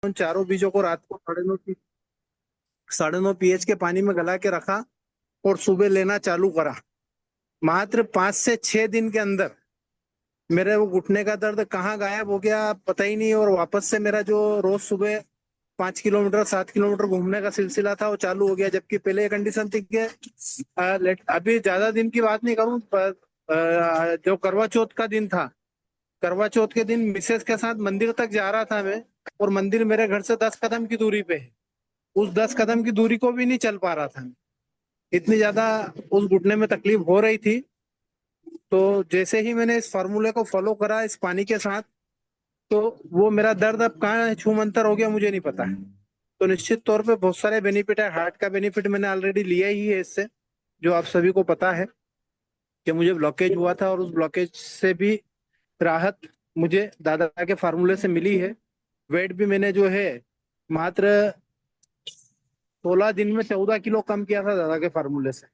उन चारों बीजों को रात को 9:30 के पानी में गला के रखा और सुबह लेना चालू करा। मात्र 5 से 6 दिन के अंदर मेरे वो घुटने का दर्द कहाँ गायब हो गया पता ही नहीं, और वापस से मेरा जो रोज सुबह 5 किलोमीटर 7 किलोमीटर घूमने का सिलसिला था वो चालू हो गया। जबकि पहले ये कंडीशन थी कि अभी ज्यादा दिन की बात नहीं करूं पर जो करवा चौथ का दिन था, करवा चौथ के दिन मिसेस के साथ मंदिर तक जा रहा था मैं, और मंदिर मेरे घर से 10 कदम की दूरी पे है। उस 10 कदम की दूरी को भी नहीं चल पा रहा था मैं, इतनी ज्यादा उस घुटने में तकलीफ हो रही थी। तो जैसे ही मैंने इस फार्मूले को फॉलो करा इस पानी के साथ, तो वो मेरा दर्द अब कहाँ छूमंतर हो गया मुझे नहीं पता है। तो निश्चित तौर पे बहुत सारे बेनिफिट है। हार्ट का बेनिफिट मैंने ऑलरेडी लिया ही है इससे, जो आप सभी को पता है कि मुझे ब्लॉकेज हुआ था, और उस ब्लॉकेज से भी राहत मुझे दादा के फार्मूले से मिली है। वेट भी मैंने जो है मात्र 16 दिन में 14 किलो कम किया था दादा के फार्मूले से।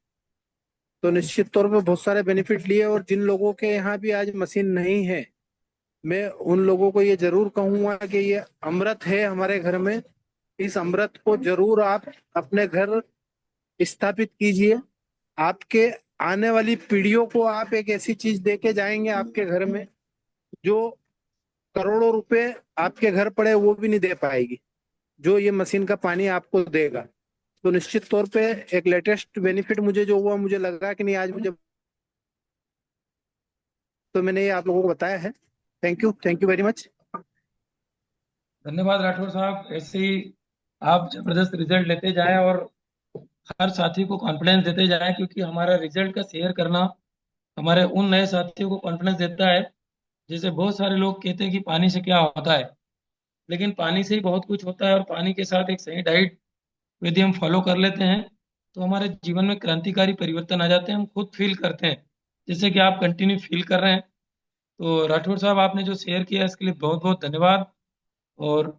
तो निश्चित तौर पे बहुत सारे बेनिफिट लिए। और जिन लोगों के यहाँ भी आज मशीन नहीं है, मैं उन लोगों को ये जरूर कहूंगा कि ये अमृत है हमारे घर में। इस अमृत को जरूर आप अपने घर स्थापित कीजिए। आपके आने वाली पीढ़ियों को आप एक ऐसी चीज दे के जाएंगे आपके घर में, जो करोड़ों रुपए आपके घर पड़े वो भी नहीं दे पाएगी, जो ये मशीन का पानी आपको देगा। तो निश्चित तौर पे एक लेटेस्ट बेनिफिट मुझे जो हुआ, मुझे लगा कि नहीं आज मुझे, तो मैंने ये आप लोगों को बताया है। Thank you very much. धन्यवाद राठौर साहब। ऐसे ही आप जबरदस्त रिजल्ट लेते जाएं और हर साथी को कॉन्फिडेंस देते जाएं, क्योंकि हमारा रिजल्ट का शेयर करना हमारे उन नए साथियों को कॉन्फिडेंस देता है। जैसे बहुत सारे लोग कहते हैं कि पानी से क्या होता है, लेकिन पानी से ही बहुत कुछ होता है। और पानी के साथ एक सही डाइट यदि हम फॉलो कर लेते हैं तो हमारे जीवन में क्रांतिकारी परिवर्तन आ जाते हैं, हम खुद फील करते हैं, जैसे कि आप कंटिन्यू फील कर रहे हैं। तो राठौर साहब, आपने जो शेयर किया इसके लिए बहुत बहुत धन्यवाद। और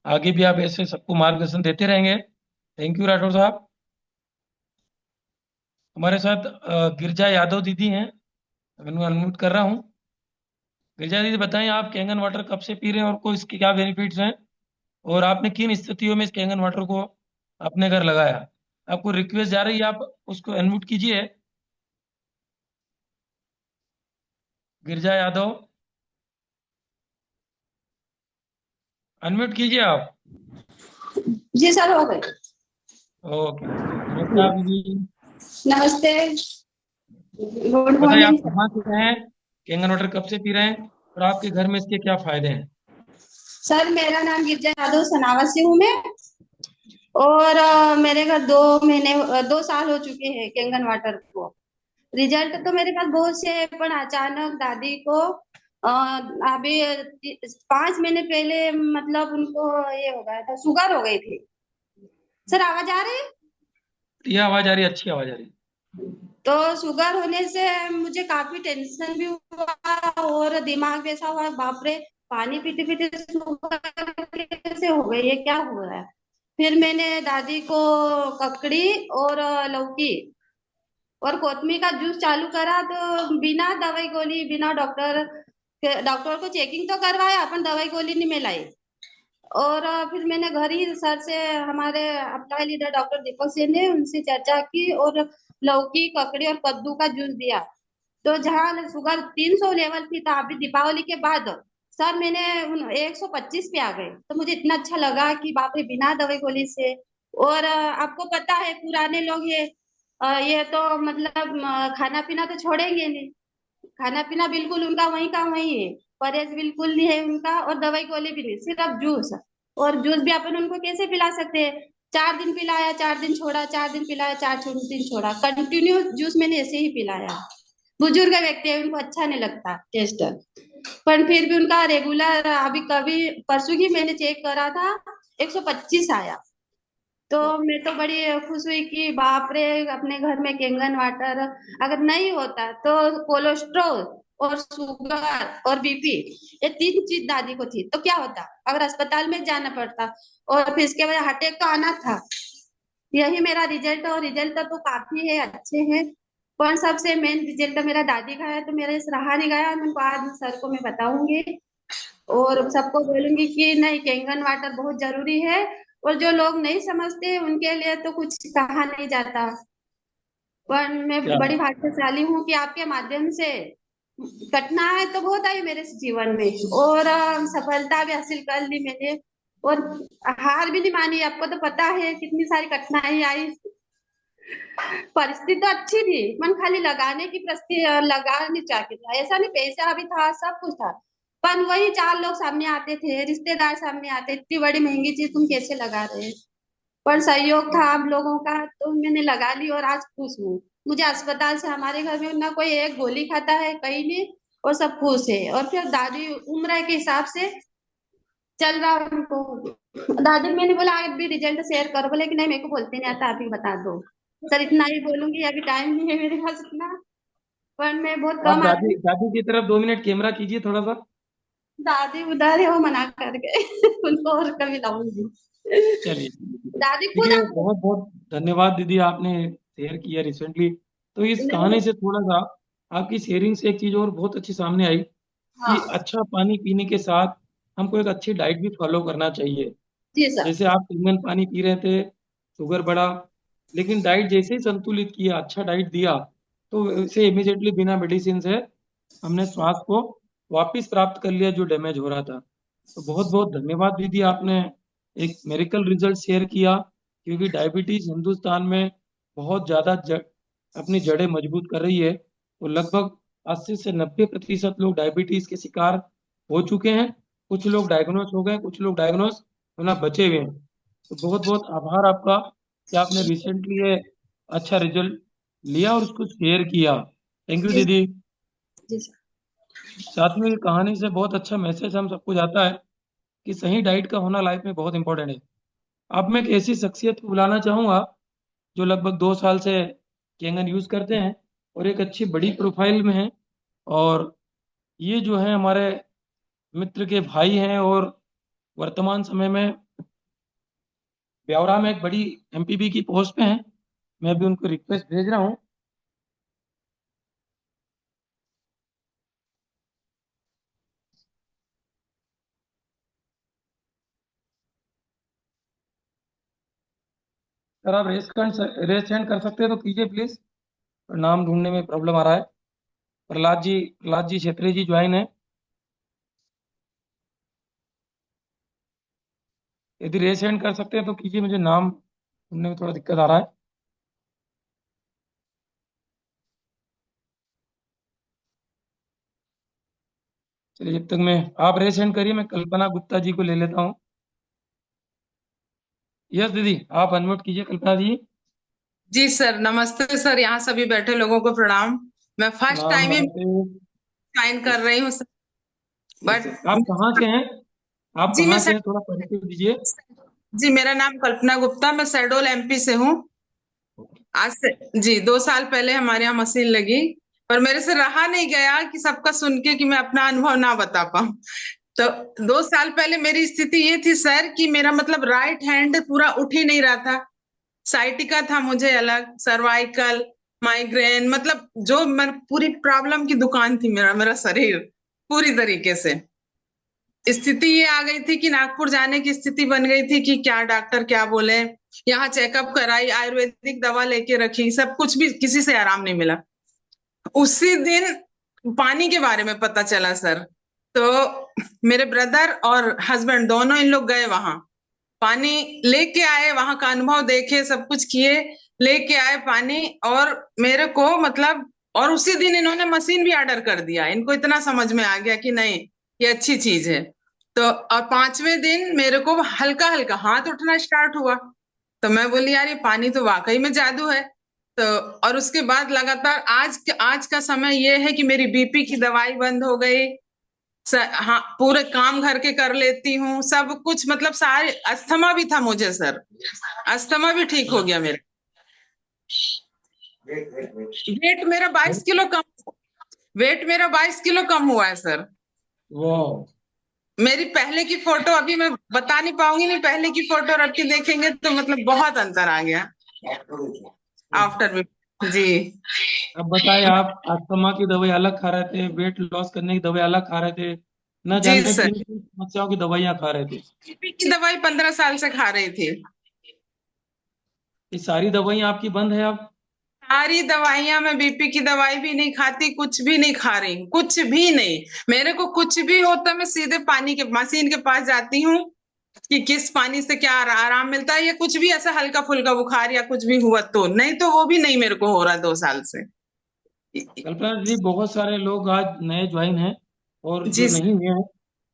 आगे भी आप ऐसे सबको मार्गदर्शन देते रहेंगे। थैंक यू राठौर साहब। हमारे साथ गिरजा यादव दीदी हैं, मैं उनको अनम्यूट कर रहा हूँ। गिरजा दीदी, बताएं आप कैंगन वाटर कब से पी रहे हैं और को इसके क्या बेनिफिट्स हैं, और आपने किन स्थितियों में इस कैंगन वाटर को अपने घर लगाया। आपको रिक्वेस्ट जा रही है, आप उसको अनम्यूट कीजिए। गिरजा यादव, अनम्यूट कीजिए आप। जी सर, हो गए। ओके, नमस्कार दीदी। नमस्ते। गुड बताइए आप मॉर्निंग सर। कहाँ से हैं, कैंगन वाटर कब से पी रहे हैं, और आपके घर में इसके क्या फायदे हैं। सर मेरा नाम गिरजा यादव, सनावद से हूँ मैं। और मेरे घर 2 महीने 2 साल हो चुके हैं कैंगन वाटर को। रिजल्ट तो मेरे पास बहुत से है, पर अचानक दादी को अ, अभी 5 महीने पहले मतलब उनको ये हो गया था, शुगर हो गई थी। सर आवाज आ रही है? ये आवाज आ रही है, अच्छी आवाज आ रही है। तो शुगर होने से मुझे काफी टेंशन भी हुआ, और दिमाग भी ऐसा हुआ, बाप रे, पानी पीते पीते शुगर कैसे हो गई, ये क्या हो रहा है। फिर मैंने दादी को ककड़ी और लौकी और कोतमी का जूस चालू करा, तो बिना दवाई गोली, बिना डॉक्टर को चेकिंग तो करवाया, अपन दवाई गोली नहीं मिलाई। और फिर मैंने घर ही सर से, हमारे apply leader doctor Deepak Singh ने, उनसे चर्चा की और लौकी, ककड़ी और कद्दू का जूस दिया। तो जहाँ शुगर 300 लेवल थी, तो अभी दीपावली के बाद सर मैंने 125 पे आ गए। तो मुझे इतना अच्छा लगा कि बाप रे, बिना दवाई गोली से। और आपको पता है पुराने लोग ये तो मतलब खाना पीना तो छोड़ेंगे नहीं। खाना पीना बिल्कुल उनका वहीं का वहीं है, परहेज बिल्कुल नहीं है उनका, और दवाई गोली भी नहीं, सिर्फ जूस। और जूस भी अपन उनको कैसे पिला सकते हैं? 4 दिन पिलाया, 4 दिन छोड़ा, 4 दिन पिलाया, 4 दिन छोड़ा, कंटिन्यू जूस मैंने ऐसे ही पिलाया। बुजुर्ग व्यक्ति है, उनको अच्छा नहीं लगता टेस्ट, पर फिर भी उनका रेगुलर, अभी कभी परसों ही मैंने चेक करा था, 125 आया। तो मैं तो बड़ी खुश हुई कि बाप रे, अपने घर में कैंगन वाटर अगर नहीं होता तो कोलेस्ट्रॉल और शुगर और बीपी, ये 3 चीज दादी को थी, तो क्या होता, अगर अस्पताल में जाना पड़ता, और फिर इसके बाद हार्ट अटैक तो आना था। यही मेरा रिजल्ट, और रिजल्ट तो काफी है, अच्छे हैं। पर सबसे मेन रिजल्ट मेरा दादी का है, तो मेरा इस रहा नहीं गया, मैं आज सर को मैं बताऊंगी। और सबको बोलूंगी कि नहीं, कैंगन वाटर बहुत जरूरी है। और जो लोग नहीं समझते उनके लिए तो कुछ कहा नहीं जाता। पर मैं क्या बड़ी भाग्यशाली हूँ कि आपके माध्यम से कठिनाई तो बहुत आई मेरे जीवन में, और सफलता भी हासिल कर ली मैंने। और हार भी नहीं मानी। आपको तो पता है कितनी सारी कठिनाई आई। परिस्थिति तो अच्छी थी, मन खाली लगाने की परिस्थिति लगानी चाहिए था। ऐसा नहीं, पैसा भी था, सब कुछ था। पर वही चार लोग सामने आते थे, रिश्तेदार सामने आते, इतनी बड़ी महंगी चीज तुम कैसे लगा रहे हैं। पर सहयोग था आप लोगों का, तो मैंने लगा ली और आज खुश हूँ। मुझे अस्पताल से, हमारे घर में ना कोई एक गोली खाता है कहीं नहीं, और सब खुश है। और फिर दादी उम्र के हिसाब से चल रहा है उनको। दादी, मैंने बोला आप भी रिजल्ट शेयर करो, बोले कि नहीं मेरे को बोलते नहीं आता, आप ही बता दो। सर इतना ही बोलूंगी, अभी टाइम नहीं है मेरे पास इतना। पर मैं बहुत आप कम आती दादी हूँ। दादी की तरफ 2 मिनट कैमरा कीजिए थोड़ा सा। दादी उधर है, वो मना कर गए। उनको और कभी लाऊंगी। चलिए चलिए। दादी खुद देखिए आ बहुत बहुत धन्यवाद दीदी, आपने शेयर किया रिसेंटली। तो इस नहीं, कहानी से थोड़ा सा आपकी शेयरिंग से एक चीज और बहुत अच्छी सामने आई कि हाँ अच्छा पानी पीने के साथ हमको एक अच्छी डाइट भी फॉलो करना चाहिए। जी सर। जैसे आप सिंगल पानी पी रहे थे, शुगर बढ़ा, लेकिन डाइट जैसे ही संतुलित किया, अच्छा डाइट दिया, तो इसे इमिडिएटली बिना मेडिसिन से हमने स्वास्थ्य को वापस प्राप्त कर लिया जो डैमेज हो रहा था। तो बहुत बहुत धन्यवाद दीदी, आपने एक मेडिकल रिजल्ट शेयर किया। क्योंकि डायबिटीज हिंदुस्तान में बहुत ज़्यादा अपनी जड़ें मजबूत कर रही है। तो लगभग 80 से 90% लोग डायबिटीज के शिकार हो चुके हैं। कुछ लोग डायग्नोस हो गए, कुछ लोग डायग्नोस होना बचे हुए हैं। तो बहुत बहुत आभार आपका कि आपने रिसेंटली ये अच्छा रिजल्ट लिया और उसको शेयर किया। थैंक यू जी दीदी। जी सर। साथ में ये कहानी से बहुत अच्छा मैसेज हम सबको जाता है कि सही डाइट का होना लाइफ में बहुत इंपॉर्टेंट है। अब मैं एक ऐसी शख्सियत को बुलाना चाहूंगा जो लगभग 2 साल से कैंगन यूज करते हैं और एक अच्छी बड़ी प्रोफाइल में है। और ये जो है हमारे मित्र के भाई हैं और वर्तमान समय में ब्यावरा में एक बड़ी एमपीबी की पोस्ट पे हैं। मैं भी उनको रिक्वेस्ट भेज रहा हूँ। सर आप रेस सेंड कर सकते हैं तो कीजिए प्लीज। नाम ढूंढने में प्रॉब्लम आ रहा है। प्रहलाद जी छेत्री जी ज्वाइन है। यदि रेस सेंड कर सकते हैं तो कीजिए, मुझे नाम ढूंढने में थोड़ा दिक्कत आ रहा है। चलिए जब तक मैं, आप रेस सेंड करिए, मैं कल्पना गुप्ता जी को ले लेता हूँ। यस दीदी, आप अनम्यूट कीजिए कल्पना जी। जी सर, नमस्ते सर। यहाँ सभी बैठे लोगों को प्रणाम। मैं फर्स्ट नाम टाइम ही नमस्ते। साइन कर रही हूँ सर। ठीक बट है, आप कहाँ के हैं? आप जी मैं कहाँ के सर, हैं, थोड़ा परिचय दीजिए। जी मेरा नाम कल्पना गुप्ता, मैं शहडोल एमपी से हूँ। आज से जी 2 साल पहले हमारे यहाँ मशीन लगी, पर मेरे से रहा नहीं गया कि सबका सुन के कि मैं अपना अनुभव ना बता पाऊँ। तो 2 साल पहले मेरी स्थिति ये थी सर कि मेरा मतलब राइट हैंड पूरा उठ ही नहीं रहा था। साइटिका था मुझे अलग, सर्वाइकल, माइग्रेन, मतलब जो मैं पूरी प्रॉब्लम की दुकान थी, मेरा मेरा शरीर पूरी तरीके से। स्थिति ये आ गई थी कि नागपुर जाने की स्थिति बन गई थी कि क्या डॉक्टर क्या बोले। यहाँ चेकअप कराई, आयुर्वेदिक दवा लेके रखी, सब कुछ भी किसी से आराम नहीं मिला। उसी दिन पानी के बारे में पता चला सर। तो मेरे ब्रदर और हस्बैंड दोनों इन लोग गए वहां, पानी लेके आए, वहां का अनुभव देखे, सब कुछ किए, लेके आए पानी। और मेरे को मतलब, और उसी दिन इन्होंने मशीन भी ऑर्डर कर दिया। इनको इतना समझ में आ गया कि नहीं, ये अच्छी चीज है। तो और 5वें दिन मेरे को हल्का हल्का हाथ उठना स्टार्ट हुआ। तो मैं बोली यार ये पानी तो वाकई में जादू है। तो और उसके बाद लगातार आज का समय ये है कि मेरी बीपी की दवाई बंद हो गई। हाँ, पूरे काम घर के कर लेती हूँ, सब कुछ, मतलब सारे। अस्थमा भी था मुझे सर, अस्थमा भी ठीक हो गया मेरा। वेट मेरा 22 किलो कम, वेट मेरा 22 किलो कम हुआ है सर। वाह। मेरी पहले की फोटो अभी मैं बता नहीं पाऊंगी, नहीं पहले की फोटो रख के देखेंगे तो मतलब बहुत अंतर आ गया आफ्टर भी। जी अब बताए, आप अस्थमा की दवाई अलग खा रहे थे, वेट लॉस करने की दवाई अलग खा रहे थे, न जी जाने सर, किन किन समस्याओं की दवाइयाँ खा रहे थे। बीपी की दवाई 15 साल से खा रही थी। ये सारी दवाइयाँ आपकी बंद है अब? सारी दवाइयां, मैं बीपी की दवाई भी नहीं खाती, कुछ भी नहीं खा रही हूँ, कुछ भी नहीं। मेरे को कुछ भी होता मैं सीधे पानी के मशीन के पास जाती हूँ कि किस पानी से क्या आराम मिलता है, या कुछ भी ऐसा हल्का फुल्का बुखार या कुछ भी हुआ तो, नहीं तो वो भी नहीं मेरे को हो रहा 2 साल से। कल्पना जी, बहुत सारे लोग आज नए ज्वाइन हैं और जो जी सर। नहीं हुए हैं,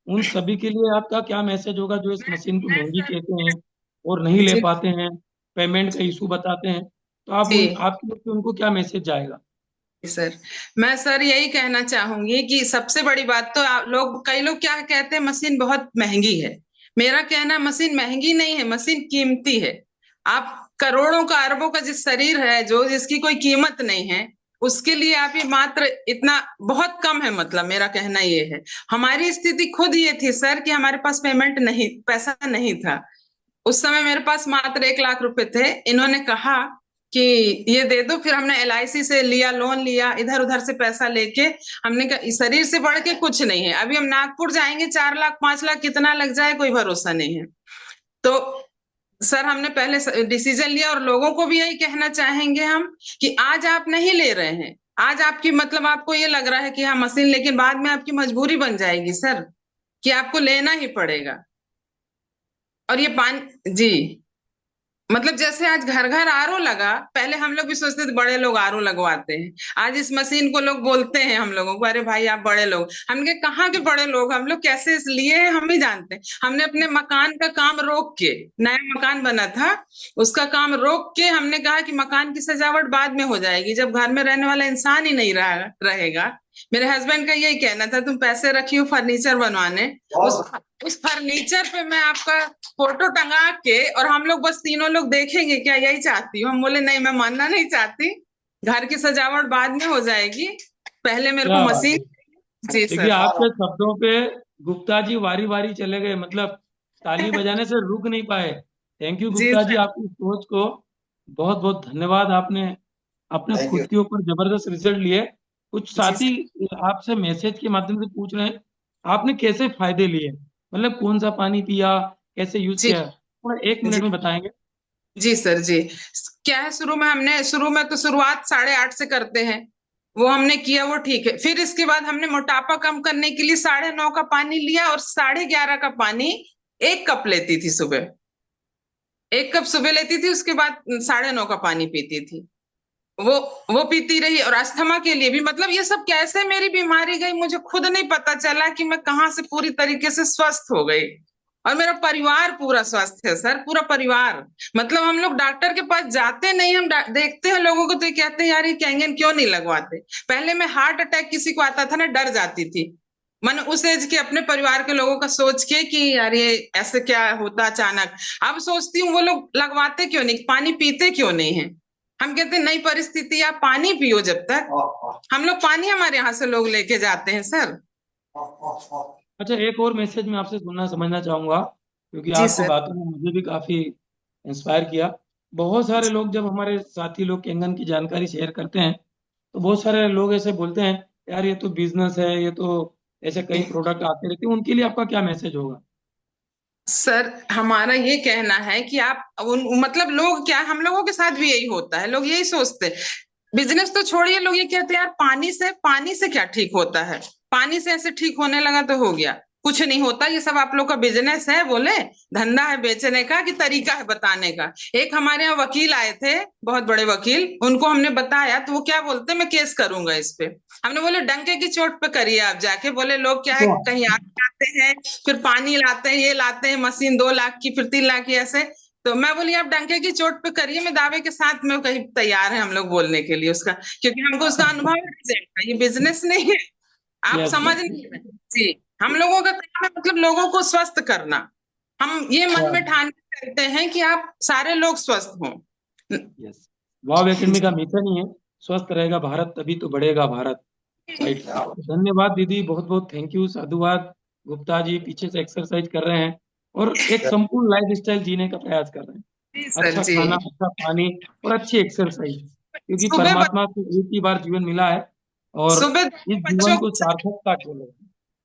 उन सभी के लिए आपका क्या मैसेज होगा जो इस मशीन को महंगी कहते हैं और नहीं ले जी पाते हैं, पेमेंट का इशू बताते हैं, तो आप जी आपकी ओर से उनको क्या मैसेज जाएगा? सर, मैं सर यही कहना चाहूंगी कि सबसे बड़ी बात तो कई लोग क्या कहते हैं, मशीन बहुत महंगी है। मेरा कहना है मशीन महंगी नहीं है, मशीन कीमती है। आप करोड़ों का अरबों का जिस शरीर है जो जिसकी कोई कीमत नहीं है, उसके लिए आप ये मात्र इतना बहुत कम है। मतलब मेरा कहना ये है, हमारी स्थिति खुद ये थी सर कि हमारे पास पैसा नहीं था। उस समय मेरे पास मात्र 1 लाख रुपए थे। इन्होंने कहा कि ये दे दो, फिर हमने एलआईसी से लिया, लोन लिया, इधर उधर से पैसा लेके हमने कहा इस शरीर से बढ़ के कुछ नहीं है। अभी हम नागपुर जाएंगे, 4 लाख 5 लाख कितना लग जाए कोई भरोसा नहीं है। तो सर हमने पहले डिसीजन लिया, और लोगों को भी यही कहना चाहेंगे हम कि आज आप नहीं ले रहे हैं, आज आपकी मतलब आपको ये लग रहा है कि हाँ मशीन, लेकिन बाद में आपकी मजबूरी बन जाएगी सर कि आपको लेना ही पड़ेगा। और ये पानी जी, मतलब जैसे आज घर घर आरओ लगा, पहले हम लोग भी सोचते थे बड़े लोग आरओ लगवाते हैं, आज इस मशीन को लोग बोलते हैं हम लोगों को, अरे भाई आप बड़े लोग। हमने कहाँ के बड़े लोग, हम लोग कैसे लिए हैं हम ही जानते हैं। हमने अपने मकान का काम रोक के, नया मकान बना था, उसका काम रोक के हमने कहा कि मकान की सजावट बाद में हो जाएगी, जब घर में रहने वाला इंसान ही नहीं रहेगा। मेरे हस्बैंड का यही कहना था तुम पैसे रखी हो फर्नीचर बनवाने, उस फर्नीचर पे मैं आपका फोटो टंगा के, और हम लोग बस तीनों लोग देखेंगे क्या, यही चाहती हूँ। हम बोले नहीं, मैं मानना नहीं चाहती, घर की सजावट बाद में हो जाएगी, पहले मेरे को क्या बात मशीन। है! जी देखिए, सर। आपके शब्दों पे गुप्ता जी वारी वारी चले गए, मतलब ताली बजाने से रुक नहीं पाए। Thank you ji Gupta ji, sir. आपकी सोच को बहुत बहुत धन्यवाद। आपने अपने थैंक यू। खुद के ऊपर जबरदस्त रिजल्ट लिए। कुछ जी साथी सर। आपसे मैसेज के माध्यम से पूछ रहे हैं, आपने कैसे फायदे लिए, मतलब कौन सा पानी पिया, कैसे यूज जी किया, थोड़ा 1 मिनट जी में बताएंगे? जी सर। जी, क्या है, शुरू में तो शुरुआत 8:30 से करते हैं, वो हमने किया, वो ठीक है। फिर इसके बाद हमने मोटापा कम करने के लिए 9:30 का पानी लिया, और 11:30 का पानी 1 कप लेती थी सुबह। 1 कप सुबह लेती थी, उसके बाद 9:30 का पानी पीती थी। वो वो पीती रही। और अस्थमा के लिए भी, मतलब ये सब कैसे मेरी बीमारी गई मुझे खुद नहीं पता चला कि मैं कहाँ से पूरी तरीके से स्वस्थ हो गई। और मेरा परिवार पूरा स्वस्थ है सर, पूरा परिवार। मतलब हम लोग डॉक्टर के पास जाते नहीं, हम देखते हैं लोगों को तो ये कहते हैं यार ये कैंगन क्यों नहीं लगवाते। पहले मैं हार्ट अटैक किसी को आता था ना, डर जाती थी। मैंने उस एज के अपने परिवार के लोगों का सोच के कि यार ये ऐसे क्या होता अचानक। अब सोचती हूँ वो लोग लगवाते क्यों नहीं, पानी पीते क्यों नहीं है। हम कहते हैं नई परिस्थिति, आप पानी पियो। जब तक हम लोग पानी हमारे यहाँ से लोग लेके जाते हैं सर। अच्छा, एक और मैसेज मैं आपसे सुनना समझना चाहूंगा, क्योंकि जी आपकी सर। बातों ने मुझे भी काफी इंस्पायर किया। बहुत सारे लोग, जब हमारे साथी लोग कैंगन की जानकारी शेयर करते हैं, तो बहुत सारे लोग ऐसे बोलते हैं, यार ये तो बिजनेस है, ये तो ऐसे कई प्रोडक्ट आते रहते हैं, उनके लिए आपका क्या मैसेज होगा? सर हमारा ये कहना है कि आप मतलब लोग क्या, हम लोगों के साथ भी यही होता है, लोग यही सोचते हैं। बिजनेस तो छोड़िए, लोग ये कहते हैं यार पानी से क्या ठीक होता है, पानी से ऐसे ठीक होने लगा तो हो गया। कुछ नहीं होता, ये सब आप लोग का बिजनेस है, बोले धंधा है बेचने का कि तरीका है बताने का। एक हमारे यहाँ वकील आए थे, बहुत बड़े वकील, उनको हमने बताया तो वो क्या बोलते, मैं केस करूंगा इस पे। हमने बोले डंके की चोट पे करिए आप जाके। बोले लोग क्या है, कहीं आगे आते हैं, फिर पानी लाते हैं, ये लाते हैं मशीन 2 लाख की, फिर 3 लाख की, ऐसे। तो मैं बोली आप डंके की चोट पे करिए, मैं दावे के साथ में कहीं तैयार है हम लोग बोलने के लिए उसका, क्योंकि हमको उसका अनुभव है, ये बिजनेस नहीं है। आप यस, समझ नहीं रहे जी। हम लोगों का काम है मतलब लोगों को स्वस्थ करना। हम ये मन में ठान के चलते हैं कि आप सारे लोग स्वस्थ हों। यस, वाव एकेडमी का मिशन ही है, स्वस्थ रहेगा भारत तभी तो बढ़ेगा भारत। राइट। धन्यवाद दीदी, बहुत बहुत थैंक यू, साधुवाद। गुप्ता जी पीछे से एक्सरसाइज कर रहे हैं और एक संपूर्ण लाइफ स्टाइल जीने का प्रयास कर रहे हैं। जी सर। अच्छा जी, खाना, अच्छा पानी और अच्छी एक्सरसाइज, क्योंकि सुबह परमात्मा को एक ही बार जीवन मिला है और सुबह इस बच्चों जीवन को को सार्थकता के लिए।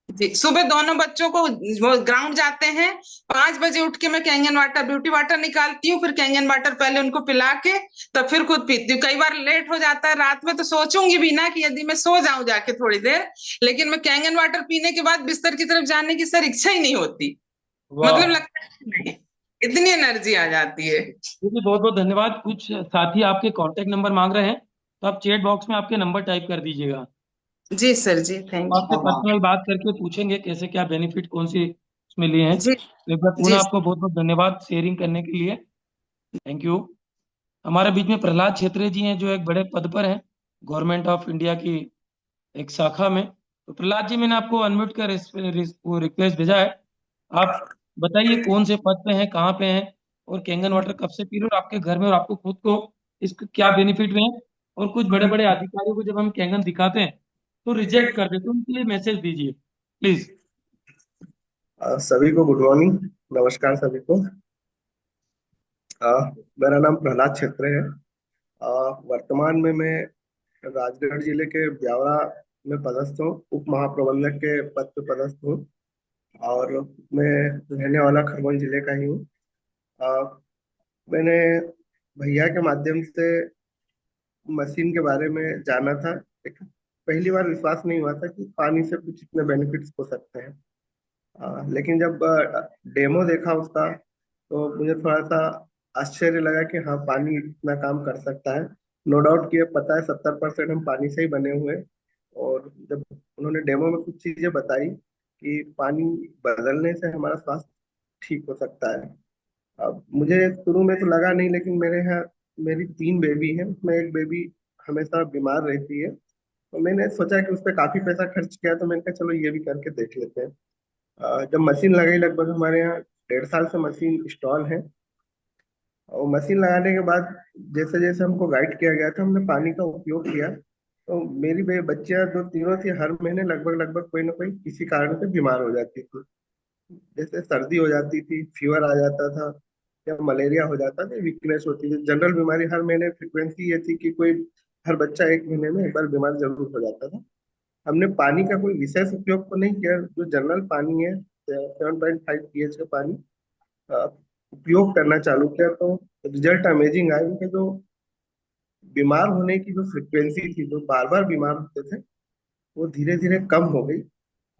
जी, सुबह दोनों बच्चों को वो ग्राउंड जाते हैं, 5 बजे उठ के मैं कैंगन वाटर, ब्यूटी वाटर निकालती हूँ, फिर कैंगन वाटर पहले उनको पिला के तब फिर खुद पीती हूँ। कई बार लेट हो जाता है रात में, तो सोचूंगी भी ना कि यदि मैं सो जाऊं जाके थोड़ी देर, लेकिन मैं कैंगन वाटर पीने के बाद बिस्तर की तरफ जाने की सर इच्छा ही नहीं होती। वाह। मतलब लगता है कि नहीं, इतनी एनर्जी आ जाती है। जी बहुत बहुत धन्यवाद। कुछ साथी आपके कांटेक्ट नंबर मांग रहे हैं, तो आप चैट बॉक्स में आपके नंबर टाइप कर दीजिएगा। जी सर, जी हम थैंक आपसे यू। पर्सनल बात करके पूछेंगे कैसे क्या बेनिफिट कौन सी उसमें लिए हैं। जी तो एक बार पुनः जी आपको बहुत बहुत धन्यवाद शेयरिंग करने के लिए। Thank you. हमारे बीच में प्रहलाद छेत्री जी हैं, जो एक बड़े पद पर हैं गवर्नमेंट ऑफ इंडिया की एक शाखा में। तो प्रहलाद जी, मैंने आपको अनम्यूट कर वो रिक्वेस्ट भेजा है। आप बताइए कौन से पद पे हैं, कहाँ पे हैं, और कैंगन वाटर कब से पी रहे हो, और आपके घर में और आपको खुद को इसके क्या बेनिफिट हुए हैं। और कुछ बड़े बड़े अधिकारियों को जब हम कैंगन दिखाते हैं तो रिजेक्ट कर देते हैं, उनके लिए मैसेज दीजिए प्लीज। सभी को गुड मॉर्निंग, नमस्कार सभी को। अ, मेरा नाम प्रहलाद क्षेत्र है। वर्तमान में मैं राजगढ़ जिले के ब्यावरा में पदस्थ हूँ, उप महाप्रबंधक के पद पे पदस्थ हूँ। और मैं रहने वाला खरगोन जिले का ही हूँ। अ, मैंने भैया के माध्यम से मशीन के बारे में जाना था। एक पहली बार विश्वास नहीं हुआ था कि पानी से कुछ इतने बेनिफिट्स हो सकते हैं। लेकिन जब डेमो देखा उसका, तो मुझे थोड़ा सा आश्चर्य लगा कि हाँ, पानी इतना काम कर सकता है। नो डाउट कि ये पता है 70% हम पानी से ही बने हुए हैं। और जब उन्होंने डेमो में कुछ चीजें बताई कि पानी बदलने से हमारा स्वास्थ्य ठीक हो सकता है। अब मुझे शुरू में तो लगा नहीं, लेकिन मेरे यहाँ मेरी 3 बेबी हैं, उसमें एक बेबी हमेशा बीमार रहती है। तो मैंने सोचा कि उस पर काफी पैसा खर्च किया, तो मैंने कहा चलो ये भी करके देख लेते हैं। जब मशीन लगाई, लगभग हमारे यहाँ 1.5 साल से मशीन इंस्टॉल है। और मशीन लगाने के बाद जैसे जैसे हमको गाइड किया गया था, हमने पानी का उपयोग किया। तो मेरी बच्चियां जो तीनों थी, हर महीने लगभग लगभग कोई ना कोई किसी कारण से बीमार हो जाती थी। जैसे सर्दी हो जाती थी, फीवर आ जाता था, या मलेरिया हो जाता था, वीकनेस होती थी, जनरल बीमारी। हर महीने फ्रिक्वेंसी ये थी कि कोई हर बच्चा 1 महीने में एक बार बीमार जरूर हो जाता था। हमने पानी का कोई विशेष उपयोग तो नहीं किया, जो जनरल पानी है 7.5 pH का पानी अ, उपयोग करना चालू किया। तो रिजल्ट अमेजिंग आया, उनके जो बीमार होने की जो फ्रिक्वेंसी थी, जो बार बार बीमार होते थे, वो धीरे धीरे कम हो गई।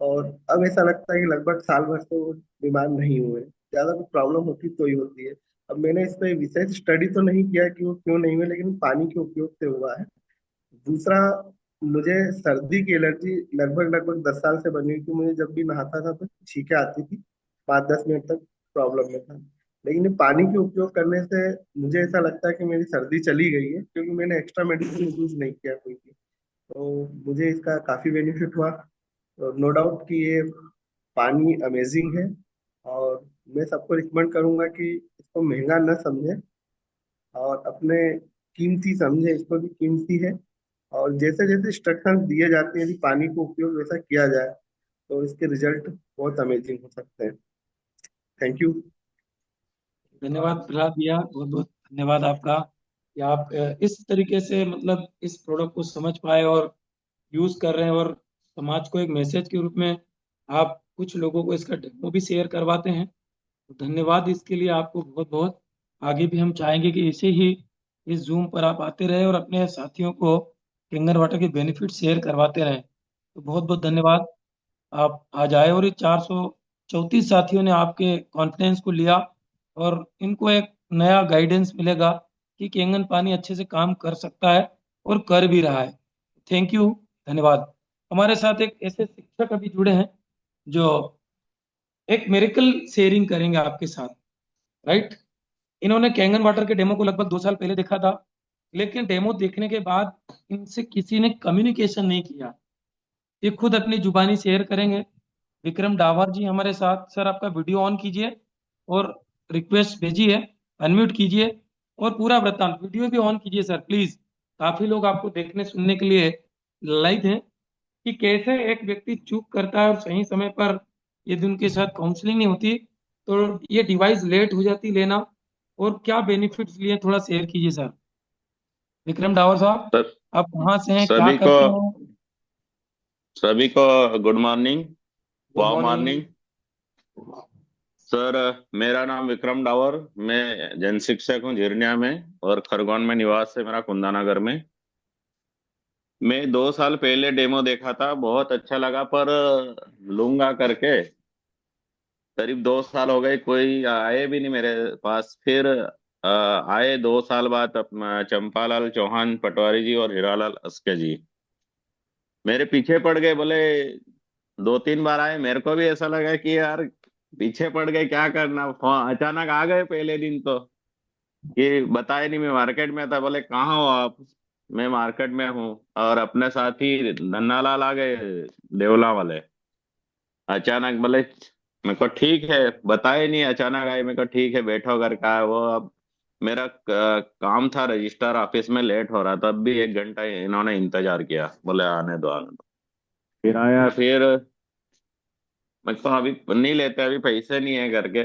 और अब ऐसा लगता है कि लगभग साल भर से वो बीमार नहीं हुए। ज्यादा कुछ प्रॉब्लम होती तो ही होती है। अब मैंने इस पे विशेष स्टडी तो नहीं किया कि वो क्यों नहीं हुए, लेकिन पानी के उपयोग से हुआ है। दूसरा, मुझे सर्दी की एलर्जी लगभग लगभग 10 साल से बनी हुई थी। मुझे जब भी नहाता था तो छींकें आती थी, 5-10 मिनट तक प्रॉब्लम में था। लेकिन ये पानी के उपयोग करने से मुझे ऐसा लगता है कि मेरी सर्दी चली गई है, क्योंकि मैंने एक्स्ट्रा मेडिसिन यूज नहीं किया कोई भी। तो मुझे इसका काफी बेनिफिट हुआ। तो नो डाउट कि ये पानी अमेजिंग है। और मैं सबको रिकमेंड करूंगा कि इसको महंगा न समझे, और अपने कीमती समझे, इसको भी कीमती है। और जैसे जैसे इंस्ट्रक्शंस दिए जाते हैं, यदि पानी को उपयोग वैसा किया जाए, तो इसके रिजल्ट बहुत अमेजिंग हो सकते हैं। Thank you. धन्यवाद प्रहलाद भैया, बहुत बहुत धन्यवाद आपका कि आप इस तरीके से मतलब इस प्रोडक्ट को समझ पाए और यूज कर रहे हैं, और समाज को एक मैसेज के रूप में आप कुछ लोगों को इसका डेमो भी शेयर करवाते हैं। तो धन्यवाद इसके लिए आपको बहुत बहुत। आगे भी हम चाहेंगे कि ऐसे ही इस जूम पर आप आते रहे और अपने साथियों को कैंगन वाटर के बेनिफिट शेयर करवाते रहें। तो बहुत बहुत धन्यवाद। आप आज आए और ये 434 साथियों ने आपके कॉन्फिडेंस को लिया, और इनको एक नया गाइडेंस मिलेगा कि कैंगन पानी अच्छे से काम कर सकता है और कर भी रहा है। थैंक यू, धन्यवाद। हमारे साथ एक ऐसे शिक्षक अभी जुड़े हैं जो एक मेरिकल शेयरिंग करेंगे आपके साथ, राइट। इन्होंने कैंगन वाटर के डेमो को लगभग 2 साल पहले देखा था, लेकिन डेमो देखने के बाद इनसे किसी ने कम्युनिकेशन नहीं किया। ये खुद अपनी जुबानी शेयर करेंगे। विक्रम डावर जी हमारे साथ। सर, आपका वीडियो ऑन कीजिए और रिक्वेस्ट भेजिए, अनम्यूट कीजिए, और पूरा वृत्तांत वीडियो भी ऑन कीजिए सर प्लीज। काफी लोग आपको देखने सुनने के लिए लाइव हैं कि कैसे एक व्यक्ति चूक करता है और सही समय पर यदि उनके साथ काउंसलिंग नहीं होती तो ये डिवाइस लेट हो जाती लेना, और क्या बेनिफिट्स लिए थोड़ा शेयर कीजिए सर। विक्रम डावर साहब, सर, आप कहाँ से हैं, क्या सभी को करते हैं। सभी को गुड मॉर्निंग। गुड वाह मॉर्निंग। Morning sir. मेरा नाम विक्रम डावर। मैं जन शिक्षक हूँ झिरनिया में, और खरगोन में निवास है मेरा, कुंदानगर में। मैं 2 साल पहले डेमो देखा था, बहुत अच्छा लगा, पर लूंगा करके करीब 2 साल हो गए, कोई आए भी नहीं मेरे पास। फिर आए 2 साल बाद चंपालाल चौहान पटवारी जी और हीरालाल अस्के जी मेरे पीछे पड़ गए। बोले 2-3 बार आए, मेरे को भी ऐसा लगा कि यार पीछे पड़ गए, क्या करना। अचानक आ गए पहले दिन तो, ये बताए नहीं। मैं मार्केट में था। बोले कहाँ हो आप? मैं मार्केट में हूँ। और अपने साथी नन्नालाल आ गए, देवला वाले। अचानक बोले, मेरे को ठीक है, बताए नहीं, अचानक आए। मेरे को ठीक है, बैठो घर का है वो। अब मेरा काम था रजिस्टर ऑफिस में, लेट हो रहा था, तब भी 1 घंटा इन्होंने इंतजार किया। बोले आने दो आने दो। फिर आया। फिर मैं तो अभी नहीं लेते, अभी पैसे नहीं है करके,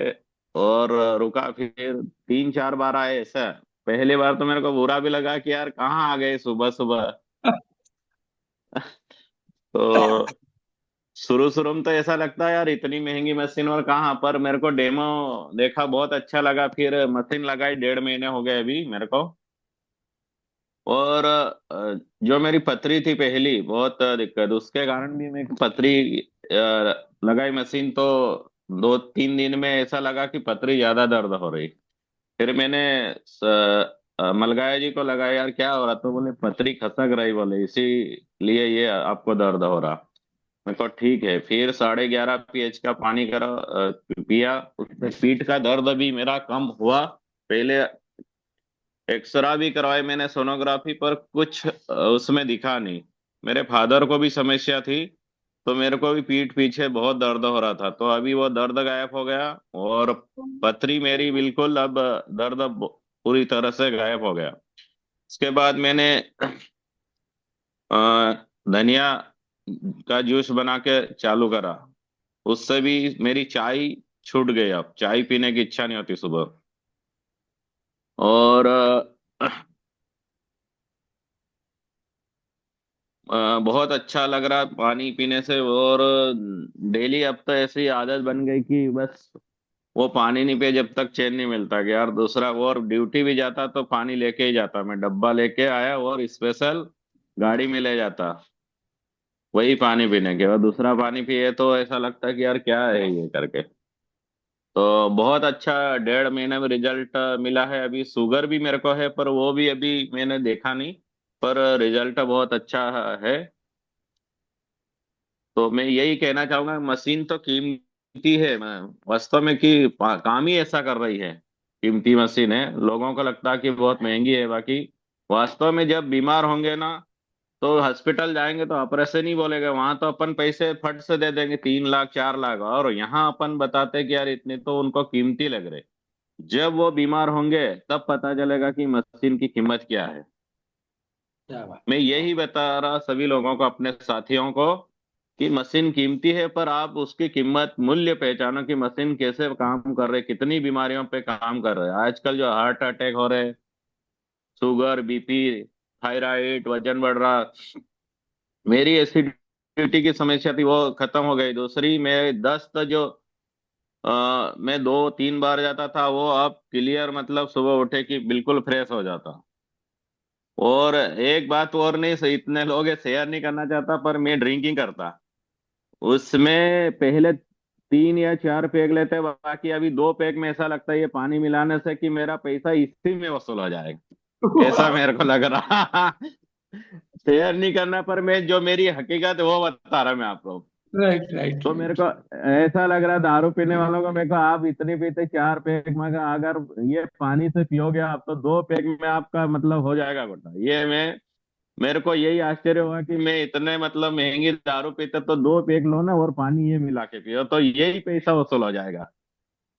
और रुका। फिर 3-4 बार आए ऐसा। पहली बार तो मेरे को बुरा भी लगा कि यार कहाँ आ गए सुबह सुबह। तो शुरू शुरू में तो ऐसा लगता है यार इतनी महंगी मशीन और कहाँ, पर मेरे को डेमो देखा, बहुत अच्छा लगा। फिर मशीन लगाई, 1.5 महीने हो गए अभी मेरे को। और जो मेरी पथरी थी पहली, बहुत दिक्कत, उसके कारण भी मैं पथरी लगाई मशीन, तो 2-3 दिन में ऐसा लगा कि पथरी ज्यादा दर्द हो रही। फिर मैंने मलगाया जी को लगाया, यार क्या हो रहा? तो बोले पथरी खसक रही, बोले इसीलिए ये आपको दर्द हो रहा। मैं कहा ठीक है। फिर 11.5 pH का पानी करा, पिया, उससे पीठ का दर्द भी मेरा कम हुआ। पहले एक्सरा भी करवाए मैंने, सोनोग्राफी, पर कुछ उसमें दिखा नहीं। मेरे फादर को भी समस्या थी, तो मेरे को भी पीठ पीछे बहुत दर्द हो रहा था, तो अभी वो दर्द गायब हो गया। और पथरी मेरी बिल्कुल अब, दर्द पूरी तरह से गायब हो गया। उसके बाद मैंने अ, धनिया का जूस बना के चालू करा, उससे भी मेरी चाय छूट गई। अब चाय पीने की इच्छा नहीं होती सुबह। और बहुत अच्छा लग रहा पानी पीने से। और डेली अब तो ऐसी आदत बन गई कि बस वो पानी नहीं पिए जब तक चैन नहीं मिलता कि यार दूसरा। और ड्यूटी भी जाता तो पानी लेके ही जाता, मैं डब्बा लेके आया और स्पेशल गाड़ी में ले जाता वही पानी पीने के। और दूसरा पानी पिए तो ऐसा लगता कि यार क्या है ये करके। तो बहुत अच्छा 1.5 महीने में रिजल्ट मिला है। अभी शुगर भी मेरे को है, पर वो भी अभी मैंने देखा नहीं, पर रिजल्ट बहुत अच्छा है। तो मैं यही कहना चाहूंगा, मशीन तो कीमती है, मैं वास्तव में कि काम ही ऐसा कर रही है। कीमती मशीन है, लोगों को लगता है कि बहुत महंगी है, बाकी वास्तव में जब बीमार होंगे ना, तो हॉस्पिटल जाएंगे तो ऑपरेशन ही बोलेगा, वहां तो अपन पैसे फट से दे देंगे, 3 लाख 4 लाख, और यहाँ अपन बताते हैं कि यार इतने तो उनको कीमती लग रहे। जब वो बीमार होंगे तब पता चलेगा कि मशीन की कीमत क्या है। क्या बात। मैं यही बता रहा सभी लोगों को, अपने साथियों को, कि मशीन कीमती है, पर आप उसकी कीमत मूल्य पहचानो कि मशीन कैसे काम कर रहे, कितनी बीमारियों पे काम कर रहे हैं। आजकल जो हार्ट अटैक हो रहे, शुगर, बीपी, थायराइड, वजन बढ़ रहा, मेरी एसिडिटी की समस्या थी वो खत्म हो गई। दूसरी, मैं दस्त जो मैं 2-3 बार जाता था, वो अब क्लियर, मतलब सुबह उठे कि बिल्कुल फ्रेश हो जाता। और एक बात और, नहीं सही इतने लोग शेयर नहीं करना चाहता, पर मैं ड्रिंकिंग करता, उसमें पहले 3 या 4 पैग लेते, बाकी अभी 2 पैग में ऐसा लगता है ये पानी मिलाने से कि मेरा पैसा इसी में वसूल हो जाएगा, ऐसा मेरे को लग रहा। शेयर नहीं करना, पर मैं जो मेरी हकीकत है वो बता रहा मैं आपको। राइट राइट तो मेरे राइट। को ऐसा लग रहा, दारू पीने वालों को, मेरे को आप इतनी पीते 4 पैग, मगर अगर ये पानी से पियोगे आप तो 2 पैग में आपका मतलब हो जाएगा गोटा। ये मैं, मेरे को यही आश्चर्य हुआ कि मैं इतने मतलब महंगी दारू पीते, तो 2 पैग लो ना और पानी ये मिला के पियो, तो यही पैसा वसूल हो जाएगा।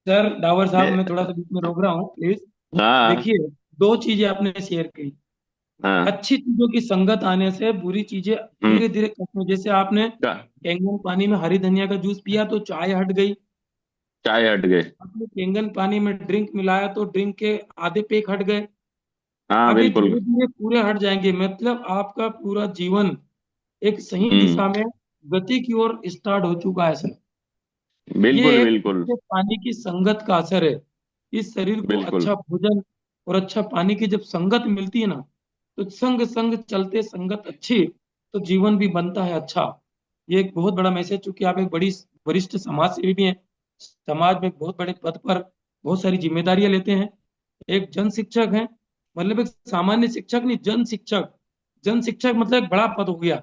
सर डावर साहब, मैं मैं थोड़ा सा बीच में रोक रहा हूँ प्लीज। हाँ देखिए, दो चीजें आपने शेयर की। हाँ। अच्छी चीजों की संगत आने से बुरी चीजें हम्म। धीरे धीरे खत्म। जैसे आपने चा- कैंगन पानी में हरी धनिया का जूस पिया तो चाय हट गई। चाय हट गए। आपने कैंगन पानी में ड्रिंक मिलाया तो ड्रिंक के आधे पेक हट गए। हाँ अभी बिल्कुल। धीरे धीरे पूरे हट जाएंगे। मतलब आपका पूरा जीवन एक सही हम्म। दिशा में गति की ओर स्टार्ट हो चुका है सर। बिल्कुल ये एक बिल्कुल अच्छे पानी की संगत का असर है। इस शरीर को बिल्कुल अच्छा भोजन और अच्छा पानी की जब संगत मिलती है ना, तो संग संग चलते संगत अच्छी, तो जीवन भी बनता है अच्छा। ये एक बहुत बड़ा मैसेज, चूंकि आप एक बड़ी वरिष्ठ समाज सेवी भी हैं, समाज में एक बहुत बड़े पद पर बहुत सारी जिम्मेदारियां लेते हैं, एक जन शिक्षक हैं, मतलब एक सामान्य शिक्षक नहीं, जन शिक्षक। जन शिक्षक मतलब एक बड़ा पद हो गया।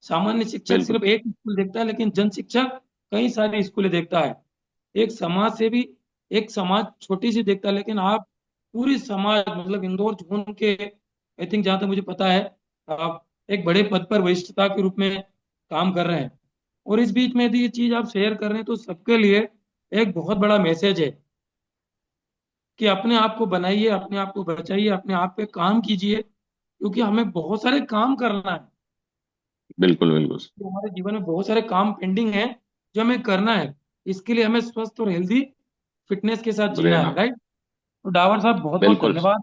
सामान्य शिक्षक बिल्कुल सिर्फ एक स्कूल देखता है, लेकिन जन शिक्षक कई सारी स्कूलें देखता है। एक समाज से भी, एक समाज छोटी सी देखता है, लेकिन आप पूरी समाज, मतलब इंदौर जोन के, आई थिंक जहां तक मुझे पता है, आप एक बड़े पद पर वरिष्ठता के रूप में काम कर रहे हैं। और इस बीच में यदि ये चीज आप शेयर कर रहे हैं, तो सबके लिए एक बहुत बड़ा मैसेज है कि अपने आप को बनाइए, अपने आप को बचाइए, अपने आप पे काम कीजिए, क्योंकि हमें बहुत सारे काम करना है। बिल्कुल बिल्कुल तो हमारे जीवन में बहुत सारे काम पेंडिंग हैं जो हमें करना है। इसके लिए हमें स्वस्थ और हेल्दी फिटनेस के साथ जीना है, रहना। राइट। तो डावर साहब, बहुत बहुत बिल्कुल। धन्यवाद।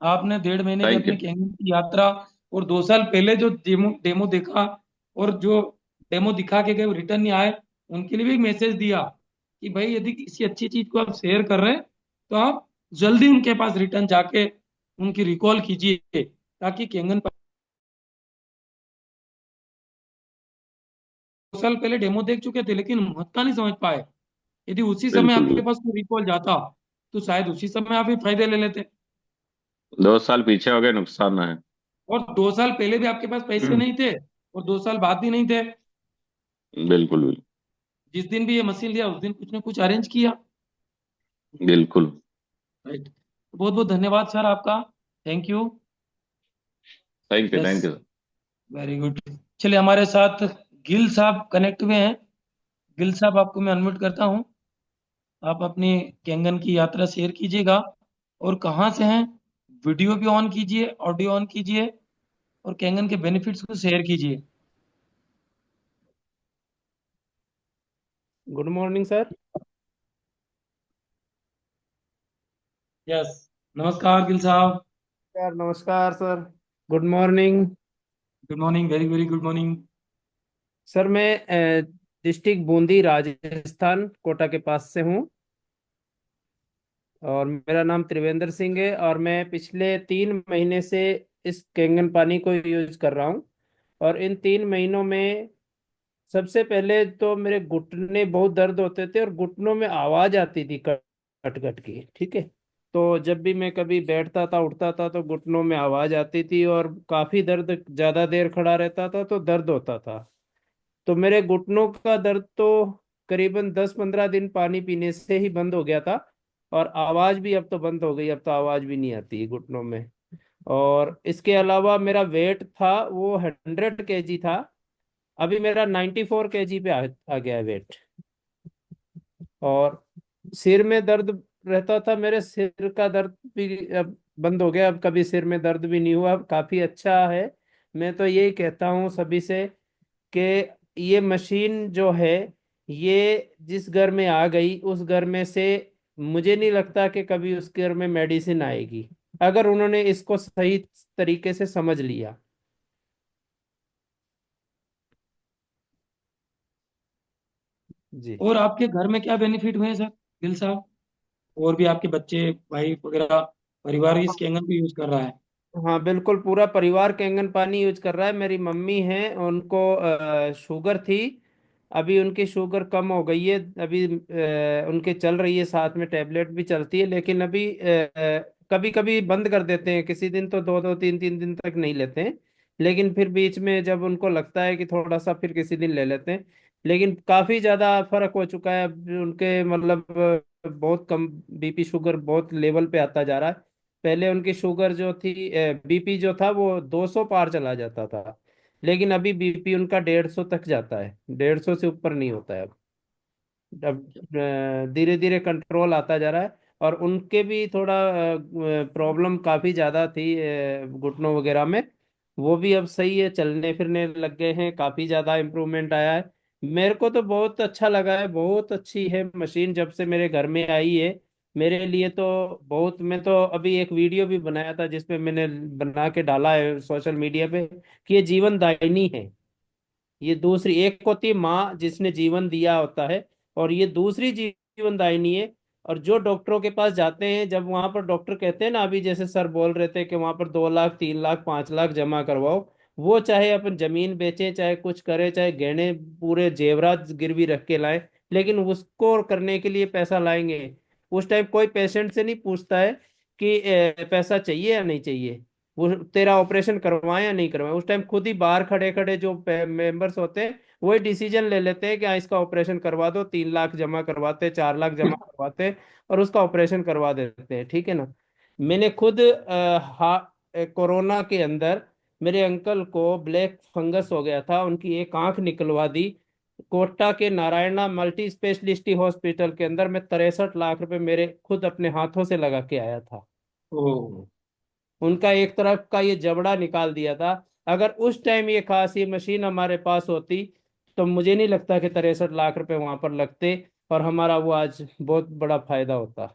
आपने 1.5 महीने की थैंक यू। अपनी कैंपिंग की यात्रा और 2 साल पहले जो डेमो डेमो देखा और जो डेमो दिखा के गए वो रिटर्न नहीं आए, उनके लिए भी मैसेज दिया कि भाई यदि किसी अच्छी चीज को आप शेयर कर रहे हैं, तो आप जल्दी उनके पास रिटर्न जाके उनकी रिकॉल कीजिए, ताकि कैंगन 2 साल पहले डेमो देख चुके थे लेकिन महत्ता नहीं समझ पाए। यदि उसी समय बिल्कुल आपके बिल्कुल। पास कोई रिकॉल जाता, तो शायद उसी समय आप भी फायदे ले लेते। 2 साल पीछे हो गए, नुकसान है। और 2 साल पहले भी आपके पास पैसे नहीं थे, और 2 साल बाद भी नहीं थे। बिल्कुल जिस दिन भी ये मशीन लिया, उस दिन कुछ ना कुछ अरेंज किया। बिल्कुल। राइट। बहुत बहुत धन्यवाद सर आपका। Thank you. Thank you yes. Thank you. Very good. चलिए, हमारे साथ गिल साहब कनेक्ट हुए हैं। गिल साहब, आपको मैं अनम्यूट करता हूँ। आप अपनी कैंगन की यात्रा शेयर कीजिएगा, और कहाँ से हैं, वीडियो भी ऑन कीजिए, ऑडियो ऑन कीजिए, और कैंगन के बेनिफिट्स को शेयर कीजिए। Good morning sir. यस। नमस्कार गिल साहब। सर नमस्कार sir. Good morning. Good morning, very very good morning. Sir मैं डिस्ट्रिक्ट बूंदी राजस्थान कोटा के पास से हूँ, और मेरा नाम त्रिवेंद्र सिंह है, और मैं पिछले 3 महीने से इस कैंगन पानी को यूज कर रहा हूँ। और इन 3 महीनों में सबसे पहले तो मेरे घुटने बहुत दर्द होते थे, और घुटनों में आवाज आती थी कट कट कट की, ठीक है। तो जब भी मैं कभी बैठता था उठता था तो घुटनों में आवाज आती थी, और काफी दर्द, ज्यादा देर खड़ा रहता था तो दर्द होता था। तो मेरे घुटनों का दर्द तो करीबन 10-15 दिन पानी पीने से ही बंद हो गया था। और आवाज भी अब तो बंद हो गई, अब तो आवाज भी नहीं आती है घुटनों में। और इसके अलावा मेरा वेट था वो 100 kg था, अभी मेरा 94 kg पे आ गया है वेट। और सिर में दर्द रहता था, मेरे सिर का दर्द भी अब बंद हो गया, अब कभी सिर में दर्द भी नहीं हुआ, अब काफी अच्छा है। मैं तो यही कहता हूँ सभी से कि ये मशीन जो है, ये जिस घर में आ गई उस घर में से मुझे नहीं लगता कि कभी उस घर में मेडिसिन आएगी, अगर उन्होंने इसको सही तरीके से समझ लिया। जी। और आपके घर में क्या बेनिफिट हुए हैं सर, गिल साहब? और भी आपके बच्चे, वाइफ वगैरह, परिवार इस कैंगन को यूज कर रहा है? हाँ बिल्कुल, पूरा परिवार कैंगन पानी यूज कर रहा है। मेरी मम्मी हैं, उनको शुगर थी, अभी उनकी शुगर कम हो गई है। अभी उनके चल रही है, साथ में टेबलेट भी चलती है, लेकिन अभी कभी कभी बंद कर देते हैं, किसी दिन तो 2-2 3-3 दिन तक नहीं लेते हैं, लेकिन फिर बीच में जब उनको लगता है कि थोड़ा सा, फिर किसी दिन ले लेते हैं। लेकिन काफी ज्यादा फर्क हो चुका है अब उनके, मतलब बहुत कम, बीपी शुगर बहुत लेवल पे आता जा रहा है। पहले उनकी शुगर जो थी, बीपी जो था वो 200 पार चला जाता था, लेकिन अभी बीपी उनका 150 तक जाता है, 150 से ऊपर नहीं होता है अब। धीरे धीरे कंट्रोल आता जा रहा है। और उनके भी थोड़ा प्रॉब्लम काफी ज्यादा थी घुटनों वगैरह में, वो भी अब सही है, चलने फिरने लग गए हैं, काफी ज्यादा इम्प्रूवमेंट आया है। मेरे को तो बहुत अच्छा लगा है, बहुत अच्छी है मशीन जब से मेरे घर में आई है। मेरे लिए तो बहुत, मैं तो अभी एक वीडियो भी बनाया था जिसमें मैंने बना के डाला है सोशल मीडिया पे कि ये जीवन दायिनी है। ये दूसरी, एक होती है माँ जिसने जीवन दिया होता है, और ये दूसरी जीवन दायिनी है। और जो डॉक्टरों के पास जाते हैं, जब वहां पर डॉक्टर कहते हैं ना, अभी जैसे सर बोल रहे थे कि वहां पर 2 लाख 3 लाख 5 लाख जमा करवाओ, वो चाहे अपन जमीन बेचें, चाहे कुछ करें, चाहे गहने पूरे जेवरात गिरवी रख के लाएं, लेकिन उसको करने के लिए पैसा लाएंगे। उस टाइम कोई पेशेंट से नहीं पूछता है कि पैसा चाहिए या नहीं चाहिए, वो तेरा ऑपरेशन करवाएं या नहीं करवाएं। उस टाइम खुद ही बाहर खड़े खड़े जो मेंबर्स होते हैं वही डिसीजन ले लेते हैं कि हाँ इसका ऑपरेशन करवा दो, 3 लाख जमा करवाते, 4 लाख जमा करवाते, और उसका ऑपरेशन करवा देते हैं, ठीक है ना। मैंने खुद कोरोना के अंदर मेरे अंकल को ब्लैक फंगस हो गया था, उनकी एक आंख निकलवा दी। कोटा के नारायणा मल्टी स्पेशलिस्टी हॉस्पिटल के अंदर मैं 63 लाख रुपए मेरे खुद अपने हाथों से लगा के आया था। ओ। उनका एक तरफ का ये जबड़ा निकाल दिया था। अगर उस टाइम ये खास ये मशीन हमारे पास होती, तो मुझे नहीं लगता कि 63 लाख रुपए वहां पर लगते, और हमारा वो आज बहुत बड़ा फायदा होता।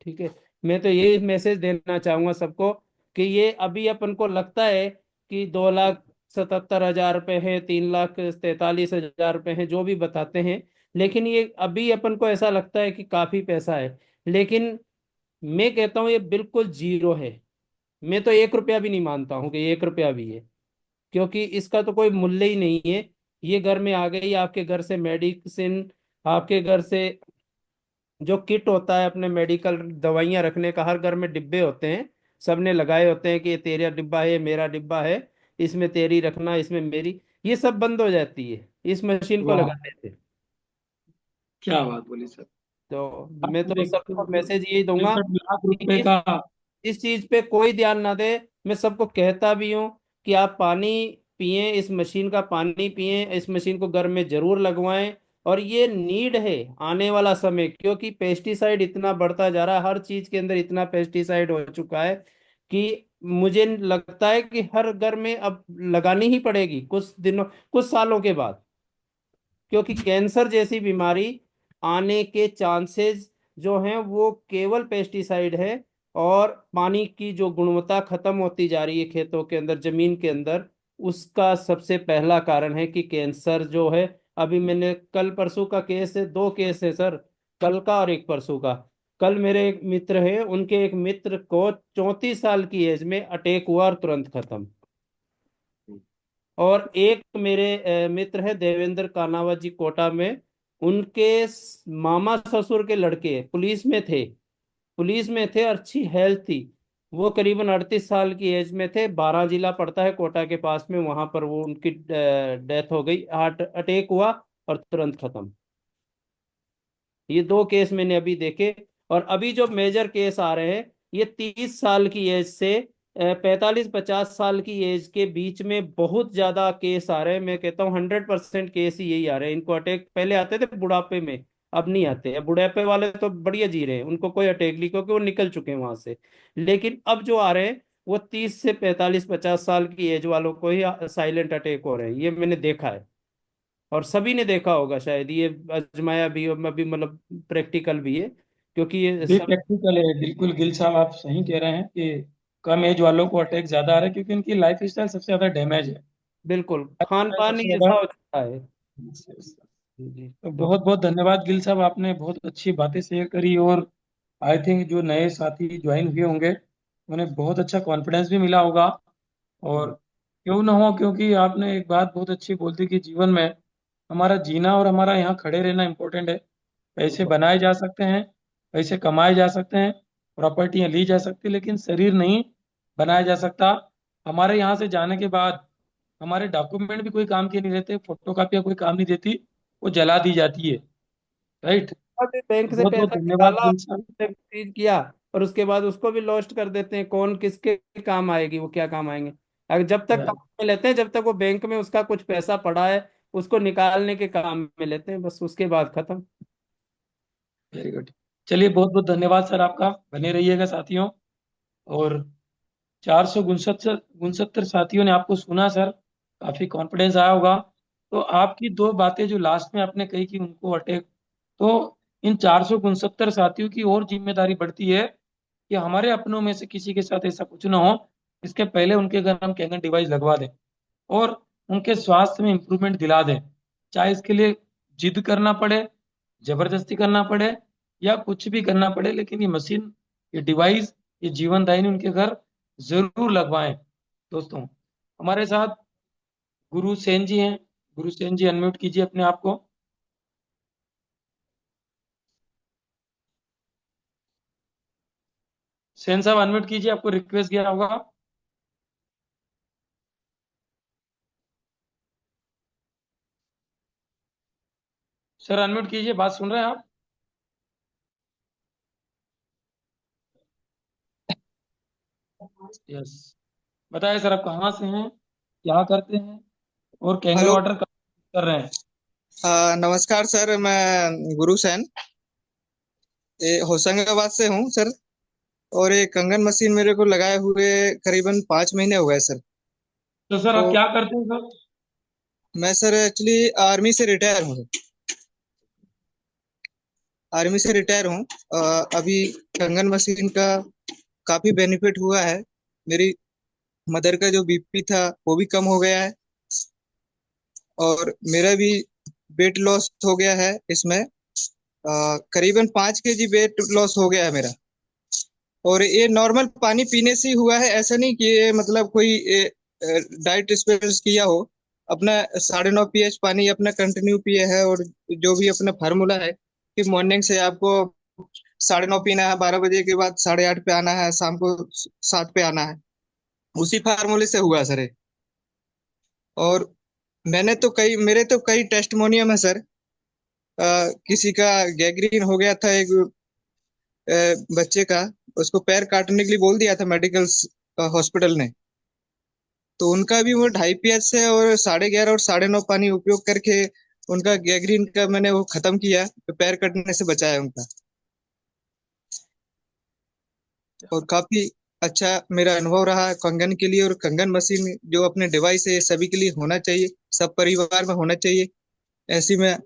ठीक है। मैं तो यही मैसेज देना चाहूंगा सबको कि ये अभी अपन को लगता है कि 2,77,000 रुपए है, 3,43,000 रुपए है, जो भी बताते हैं, लेकिन ये अभी अपन को ऐसा लगता है कि काफी पैसा है, लेकिन मैं कहता हूँ ये बिल्कुल जीरो है। मैं तो 1 रुपया भी नहीं मानता हूँ कि 1 रुपया भी है, क्योंकि इसका तो कोई मूल्य ही नहीं है। ये घर में आ गई, आपके घर से मेडिसिन, आपके घर से जो किट होता है अपने मेडिकल दवाइयाँ रखने का, हर घर में डिब्बे होते हैं, सबने लगाए होते हैं कि ये तेरा डिब्बा है, ये मेरा डिब्बा है, इसमें तेरी रखना, इसमें मेरी, ये सब बंद हो जाती है इस मशीन को वाह, लगाने से। क्या बात बोली सर। तो आप मैं तो तो देखते सबको हो मैसेज यही दूंगा 63 लाख रुपए कि का। इस चीज पे कोई ध्यान ना दे। मैं सबको कहता भी हूँ कि आप पानी पिए, इस मशीन का पानी पिए, इस मशीन को घर में जरूर लगवाएं। और ये नीड है आने वाला समय, क्योंकि पेस्टिसाइड इतना बढ़ता जा रहा है, हर चीज के अंदर इतना पेस्टिसाइड हो चुका है कि मुझे लगता है कि हर घर में अब लगानी ही पड़ेगी कुछ दिनों, कुछ सालों के बाद, क्योंकि कैंसर जैसी बीमारी आने के चांसेस जो हैं वो केवल पेस्टिसाइड है। और पानी की जो गुणवत्ता खत्म होती जा रही है खेतों के अंदर, जमीन के अंदर, उसका सबसे पहला कारण है कि कैंसर जो है। अभी मैंने कल परसों का केस है, 2 केस है सर, कल का और एक परसों का। कल मेरे एक मित्र है, उनके एक मित्र को 34 साल की एज में अटैक हुआ और तुरंत खत्म। और एक मेरे मित्र है देवेंद्र कानावत जी, कोटा में, उनके मामा ससुर के लड़के पुलिस में थे, अच्छी हेल्थ थी, वो करीबन 38 साल की एज में थे, 12 जिला पड़ता है कोटा के पास में, वहां पर वो उनकी डेथ हो गई, हार्ट अटैक हुआ और तुरंत खत्म। ये 2 केस मैंने अभी देखे। और अभी जो मेजर केस आ रहे हैं, ये 30 साल की एज से 45-50 साल की एज के बीच में बहुत ज्यादा केस आ रहे हैं। मैं कहता हूँ 100% केस ही यही आ रहे हैं। इनको अटैक पहले आते थे बुढ़ापे में, अब नहीं आते। अब बुढ़ापे वाले तो बढ़िया जी रहे हैं, उनको कोई अटैक नहीं, क्योंकि वो निकल चुके हैं वहां से। लेकिन अब जो आ रहे हैं वो 30 से 45-50 साल की एज वालों को ही साइलेंट अटैक हो रहे हैं, ये मैंने देखा है। और सभी ने देखा होगा शायद, ये आजमाया भी और अभी मतलब प्रैक्टिकल भी है, क्योंकि ये भी सब प्रैक्टिकल है, बिल्कुल गिल साहब आप सही कह रहे हैं कि कम एज वालों को अटैक ज्यादा आ रहा है, क्योंकि उनकी लाइफ स्टाइल सबसे ज्यादा डैमेज है। बिल्कुल खान लाइफस्टाइल पान सबसे ही ज्यादा। ऐसा हो चुका है। जी तो तो बहुत बहुत धन्यवाद गिल साहब, आपने बहुत अच्छी बातें शेयर करी। और आई थिंक जो नए साथी ज्वाइन हुए होंगे उन्हें बहुत अच्छा कॉन्फिडेंस भी मिला होगा। और क्यों ना हो, क्योंकि आपने एक बात बहुत अच्छी बोल दी कि जीवन में हमारा जीना और हमारा यहाँ खड़े रहना इम्पोर्टेंट है। पैसे बनाए जा सकते हैं, पैसे कमाए जा सकते हैं, प्रॉपर्टियां ली जा सकती, लेकिन शरीर नहीं बनाया जा सकता। हमारे यहाँ से जाने के बाद हमारे डॉक्यूमेंट भी कोई काम के नहीं रहते, फोटो कापियां कोई काम नहीं देती, वो जला दी जाती है। राइट। अभी बैंक से बहुत बहुत पैसा धन्यवाद निकाला, गिल साहब। चीज किया, और उसके बाद उसको भी लॉस्ट कर देते हैं। कौन किसके काम आएगी, वो क्या काम आएंगे। अगर जब तक काम में लेते हैं, जब तक वो बैंक में उसका कुछ पैसा पड़ा है, उसको निकालने के काम में लेते हैं, बस उसके बाद खत्म। Very good. चलिए, बहुत बहुत धन्यवाद सर आपका, बने रहिएगा साथियों। और 469 साथियों ने आपको सुना सर, काफी कॉन्फिडेंस आया होगा। तो आपकी दो बातें जो लास्ट में आपने कही कि उनको अटैक, तो इन 469 साथियों की और जिम्मेदारी बढ़ती है कि हमारे अपनों में से किसी के साथ ऐसा कुछ ना हो, इसके पहले उनके घर हम कैंगन डिवाइस लगवा दें। और उनके स्वास्थ्य में इंप्रूवमेंट दिला दें, चाहे इसके लिए जिद करना पड़े, जबरदस्ती करना पड़े या कुछ भी करना पड़े, लेकिन ये मशीन, ये डिवाइस, ये जीवनदायिनी उनके घर जरूर लगवाएं। दोस्तों, हमारे साथ गुरु सेन जी हैं। गुरु सेन जी, अनम्यूट कीजिए अपने आप को। सेन साहब, अनम्यूट कीजिए, आपको रिक्वेस्ट किया होगा। सर अनम्यूट कीजिए, बात सुन रहे हैं आप? यस। बताइए सर, आप कहाँ से हैं, क्या करते हैं और कैंगन हेलो। वाटर कब कर रहे हैं? नमस्कार सर, मैं गुरु सैन होशंगाबाद से हूँ सर। और ये कंगन मशीन मेरे को लगाए हुए करीबन 5 महीने हो गए सर। तो सर तो आप क्या करते हैं सर? मैं सर एक्चुअली आर्मी से रिटायर हूँ। आर्मी से रिटायर हूँ। अभी कंगन मशीन का काफी बेनिफिट हुआ है। मेरी मदर का जो बीपी था वो भी कम हो गया है, और मेरा भी वेट लॉस हो गया है इसमें। करीबन 5 kg वेट लॉस हो गया है मेरा। और ये नॉर्मल पानी पीने से ही हुआ है, ऐसा नहीं कि ये मतलब कोई डाइट स्पेशल किया हो। अपना 9.5 pH पानी अपना कंटिन्यू पिए है। और जो भी अपना फार्मूला है कि मॉर्निंग से आपको 9:30 पीना है, 12 बजे के बाद 8:30 पे आना है, शाम को 7 पे आना है, उसी फार्मूले से हुआ सर ये। और मेरे तो कई टेस्टिमोनियम है सर। किसी का गैंग्रीन हो गया था, एक बच्चे का, उसको पैर काटने के लिए बोल दिया था मेडिकल हॉस्पिटल ने। तो उनका भी वो 2.5 pH से और 11:30 और 9:30 पानी उपयोग करके उनका गैंग्रीन का मैंने वो खत्म किया, तो पैर कटने से बचाया उनका। और काफी अच्छा मेरा अनुभव रहा है कंगन के लिए। और कंगन मशीन जो अपने डिवाइस है, ये सभी के लिए होना चाहिए, सब परिवार में होना चाहिए। ऐसी मैं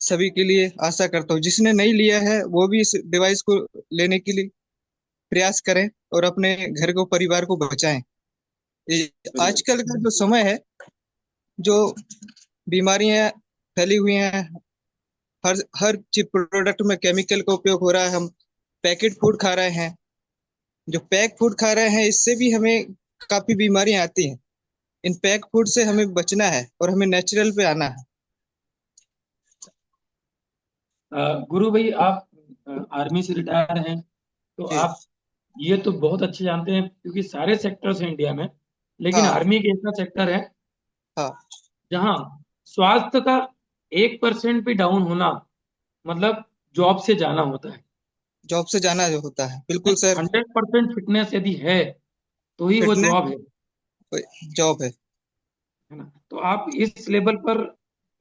सभी के लिए आशा करता हूँ, जिसने नहीं लिया है वो भी इस डिवाइस को लेने के लिए प्रयास करें और अपने घर को, परिवार को बचाएं। आजकल का जो समय है, जो बीमारियां फैली हुई हैं, हर हर चीज प्रोडक्ट में केमिकल का उपयोग हो रहा है। हम पैकेट फूड खा रहे हैं, जो पैक फूड खा रहे हैं इससे भी हमें काफी बीमारियां आती हैं। इन पैक फूड से हमें बचना है और हमें नेचुरल पे आना है। गुरु भाई, आप आर्मी से रिटायर हैं, तो जी। आप ये तो बहुत अच्छे जानते हैं, क्योंकि सारे सेक्टर्स हैं इंडिया में, लेकिन हाँ। आर्मी एक ऐसा सेक्टर है हाँ। जहां स्वास्थ्य का 1% भी डाउन होना मतलब जॉब से जाना होता है। जॉब से जाना जो होता है, बिल्कुल सर। 100% फिटनेस यदि है तो ही वो फिटनेस जॉब है जॉब है। है ना? तो आप इस लेवल पर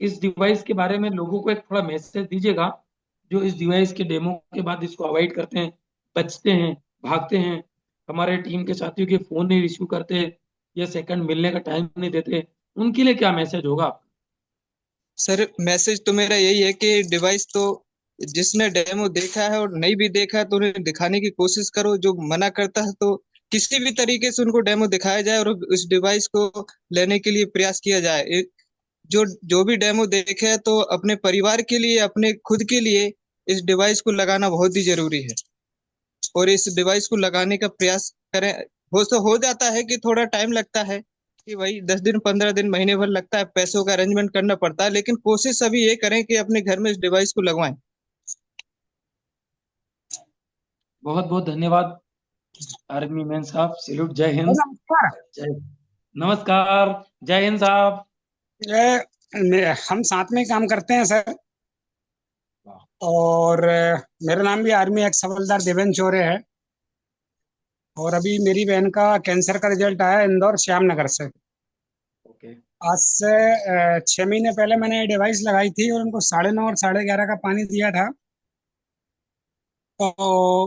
इस डिवाइस के बारे में लोगों को एक थोड़ा मैसेज दीजिएगा, जो इस डिवाइस के डेमो के बाद इसको अवॉइड करते हैं, बचते हैं, भागते हैं, हमारे टीम के साथियों के फोन नहीं रिसीव करते या सेकंड मिलने का टाइम नहीं देते, उनके लिए क्या मैसेज होगा आपका? सर मैसेज तो मेरा यही है कि डिवाइस तो जिसने डेमो देखा है और नहीं भी देखा है तो उन्हें दिखाने की कोशिश करो। जो मना करता है तो किसी भी तरीके से उनको डेमो दिखाया जाए और इस डिवाइस को लेने के लिए प्रयास किया जाए। जो जो भी डेमो देखे है तो अपने परिवार के लिए, अपने खुद के लिए इस डिवाइस को लगाना बहुत ही जरूरी है। और इस डिवाइस को लगाने का प्रयास करें। हो जाता है कि थोड़ा टाइम लगता है, कि भाई 10 दिन, 15 दिन, महीने भर लगता है, पैसों का अरेंजमेंट करना पड़ता है, लेकिन कोशिश अभी ये करें कि अपने घर में इस डिवाइस को लगवाएं। बहुत बहुत धन्यवाद आर्मी मैन साहब, सैल्यूट, जय हिंद। नमस्कार। जय नमस्कार, जय हिंद साहब। हम साथ में ही काम करते हैं सर। और मेरा नाम भी आर्मी एक्स हवलदार देवेंद्र चौरे है। और अभी मेरी बहन का कैंसर का रिजल्ट आया इंदौर श्यामनगर से। ओके। आज से 6 महीने पहले मैंने ये डिवाइस लगाई थी और उनको 9:30 और 11:30 का पानी दिया था। तो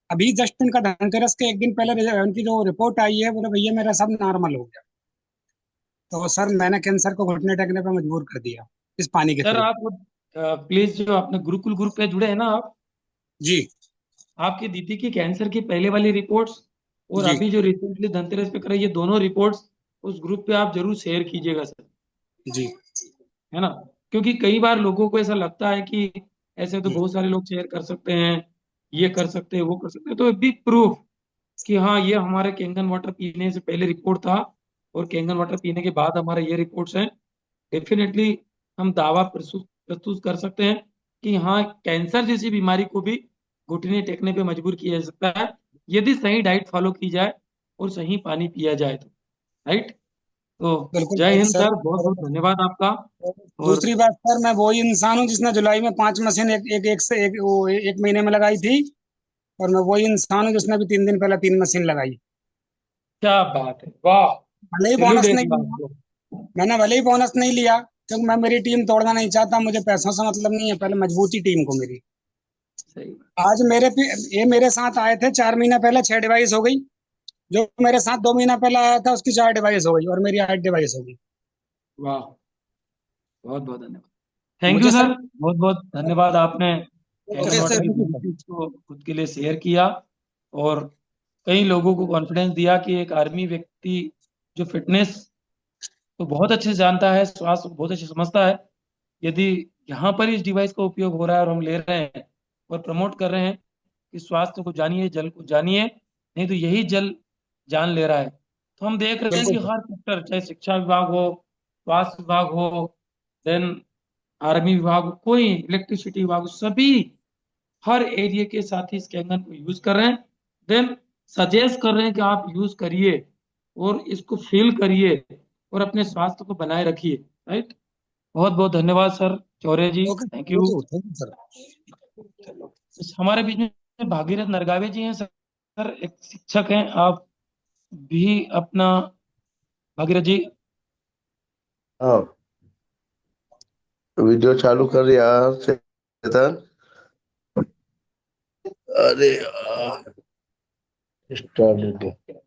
अभी जस्ट उनका धनतेरस के एक दिन पहले उनकी जो रिपोर्ट आई है, बोले भैया मेरा सब नॉर्मल हो गया। तो सर मैंने कैंसर को घुटने टेकने पर मजबूर कर दिया इस पानी के सर थ्रू। आप प्लीज, जो आपने गुरुकुल ग्रुप पे जुड़े हैं ना आप, जी। आपकी दीदी की कैंसर की पहले वाली रिपोर्ट्स और जी। अभी जो रिसेंटली धनतेरस पे कराई, ये दोनों रिपोर्ट्स उस ग्रुप पे आप जरूर शेयर कीजिएगा सर, जी। है ना। क्योंकि कई बार लोगों को ऐसा लगता है कि ऐसे तो बहुत सारे लोग शेयर कर सकते हैं, ये कर सकते हैं, वो कर सकते हैं, तो बिग प्रूफ कि हाँ ये हमारे कैंगन वाटर पीने से पहले रिपोर्ट था और कैंगन वाटर पीने के बाद हमारे ये रिपोर्ट्स हैं। डेफिनेटली हम दावा प्रस्तुत प्रस्तुत कर सकते हैं कि हाँ कैंसर जैसी बीमारी को भी घुटने टेकने पे मजबूर किया जा सकता है, यदि सही डाइट फॉलो की जाए और सही पानी पिया जाए तो, राइट। तो बिल्कुल जय राइट हिंद सर। सर, बहुत बहुत धन्यवाद आपका। और दूसरी बात सर, मैं वही इंसान हूँ जिसने जुलाई में 5 मशीन एक महीने में लगाई थी, और मैं वही इंसान हूँ जिसने भी 3 दिन पहले 3 मशीन लगाई। क्या बात है, वाह, भले ही सैल्यूट बोनस है इस नहीं बात लिया, को। मैंने भले ही बोनस नहीं लिया, क्योंकि मैं मेरी टीम तोड़ना नहीं चाहता, मुझे पैसों से मतलब नहीं है, पहले मजबूती टीम को मेरी। सही बात। आज ये मेरे साथ आए थे 4 महीना पहले, 6 डिवाइस हो गई। जो मेरे साथ 2 महीना पहले आया था उसकी 4 डिवाइस हो गई, और मेरी 8 डिवाइस हो गई। वाह, बहुत बहुत धन्यवाद। थैंक यू मुझे सर, सर। बहुत बहुत धन्यवाद, आपने कैंगन ओके वाटर सर। के बेनिफिट्स को खुद के लिए शेयर किया और कई लोगों को कॉन्फिडेंस दिया कि एक आर्मी व्यक्ति जो फिटनेस तो बहुत अच्छे से जानता है, स्वास्थ्य को बहुत अच्छे से समझता है, यदि यहाँ पर इस डिवाइस का उपयोग हो रहा है और हम ले रहे हैं और प्रमोट कर रहे हैं कि स्वास्थ्य को जानिए, जल को जानिए, नहीं तो यही जल जान ले रहा है। तो हम देख रहे हैं कि बिल्कुल सर। हर सेक्टर, चाहे शिक्षा विभाग हो, स्वास्थ्य विभाग हो, देन आर्मी विभाग हो, कोई इलेक्ट्रिसिटी विभाग हो, सभी हर एरिया के साथी इस कैंगन को यूज कर रहे हैं, देन सजेस्ट कर रहे हैं कि आप यूज करिए और इसको फील करिए और अपने स्वास्थ्य को बनाए रखिए, राइट। बहुत बहुत धन्यवाद sir Chaure ji, okay thank you. Thank you sir. हमारे बीच में भागीरथ नरगावे जी हैं सर, सर एक शिक्षक हैं, आप भी अपना, भागीरथ जी। हाँ, वीडियो चालू कर यार चेतन। अरे स्टार्ट हो गया।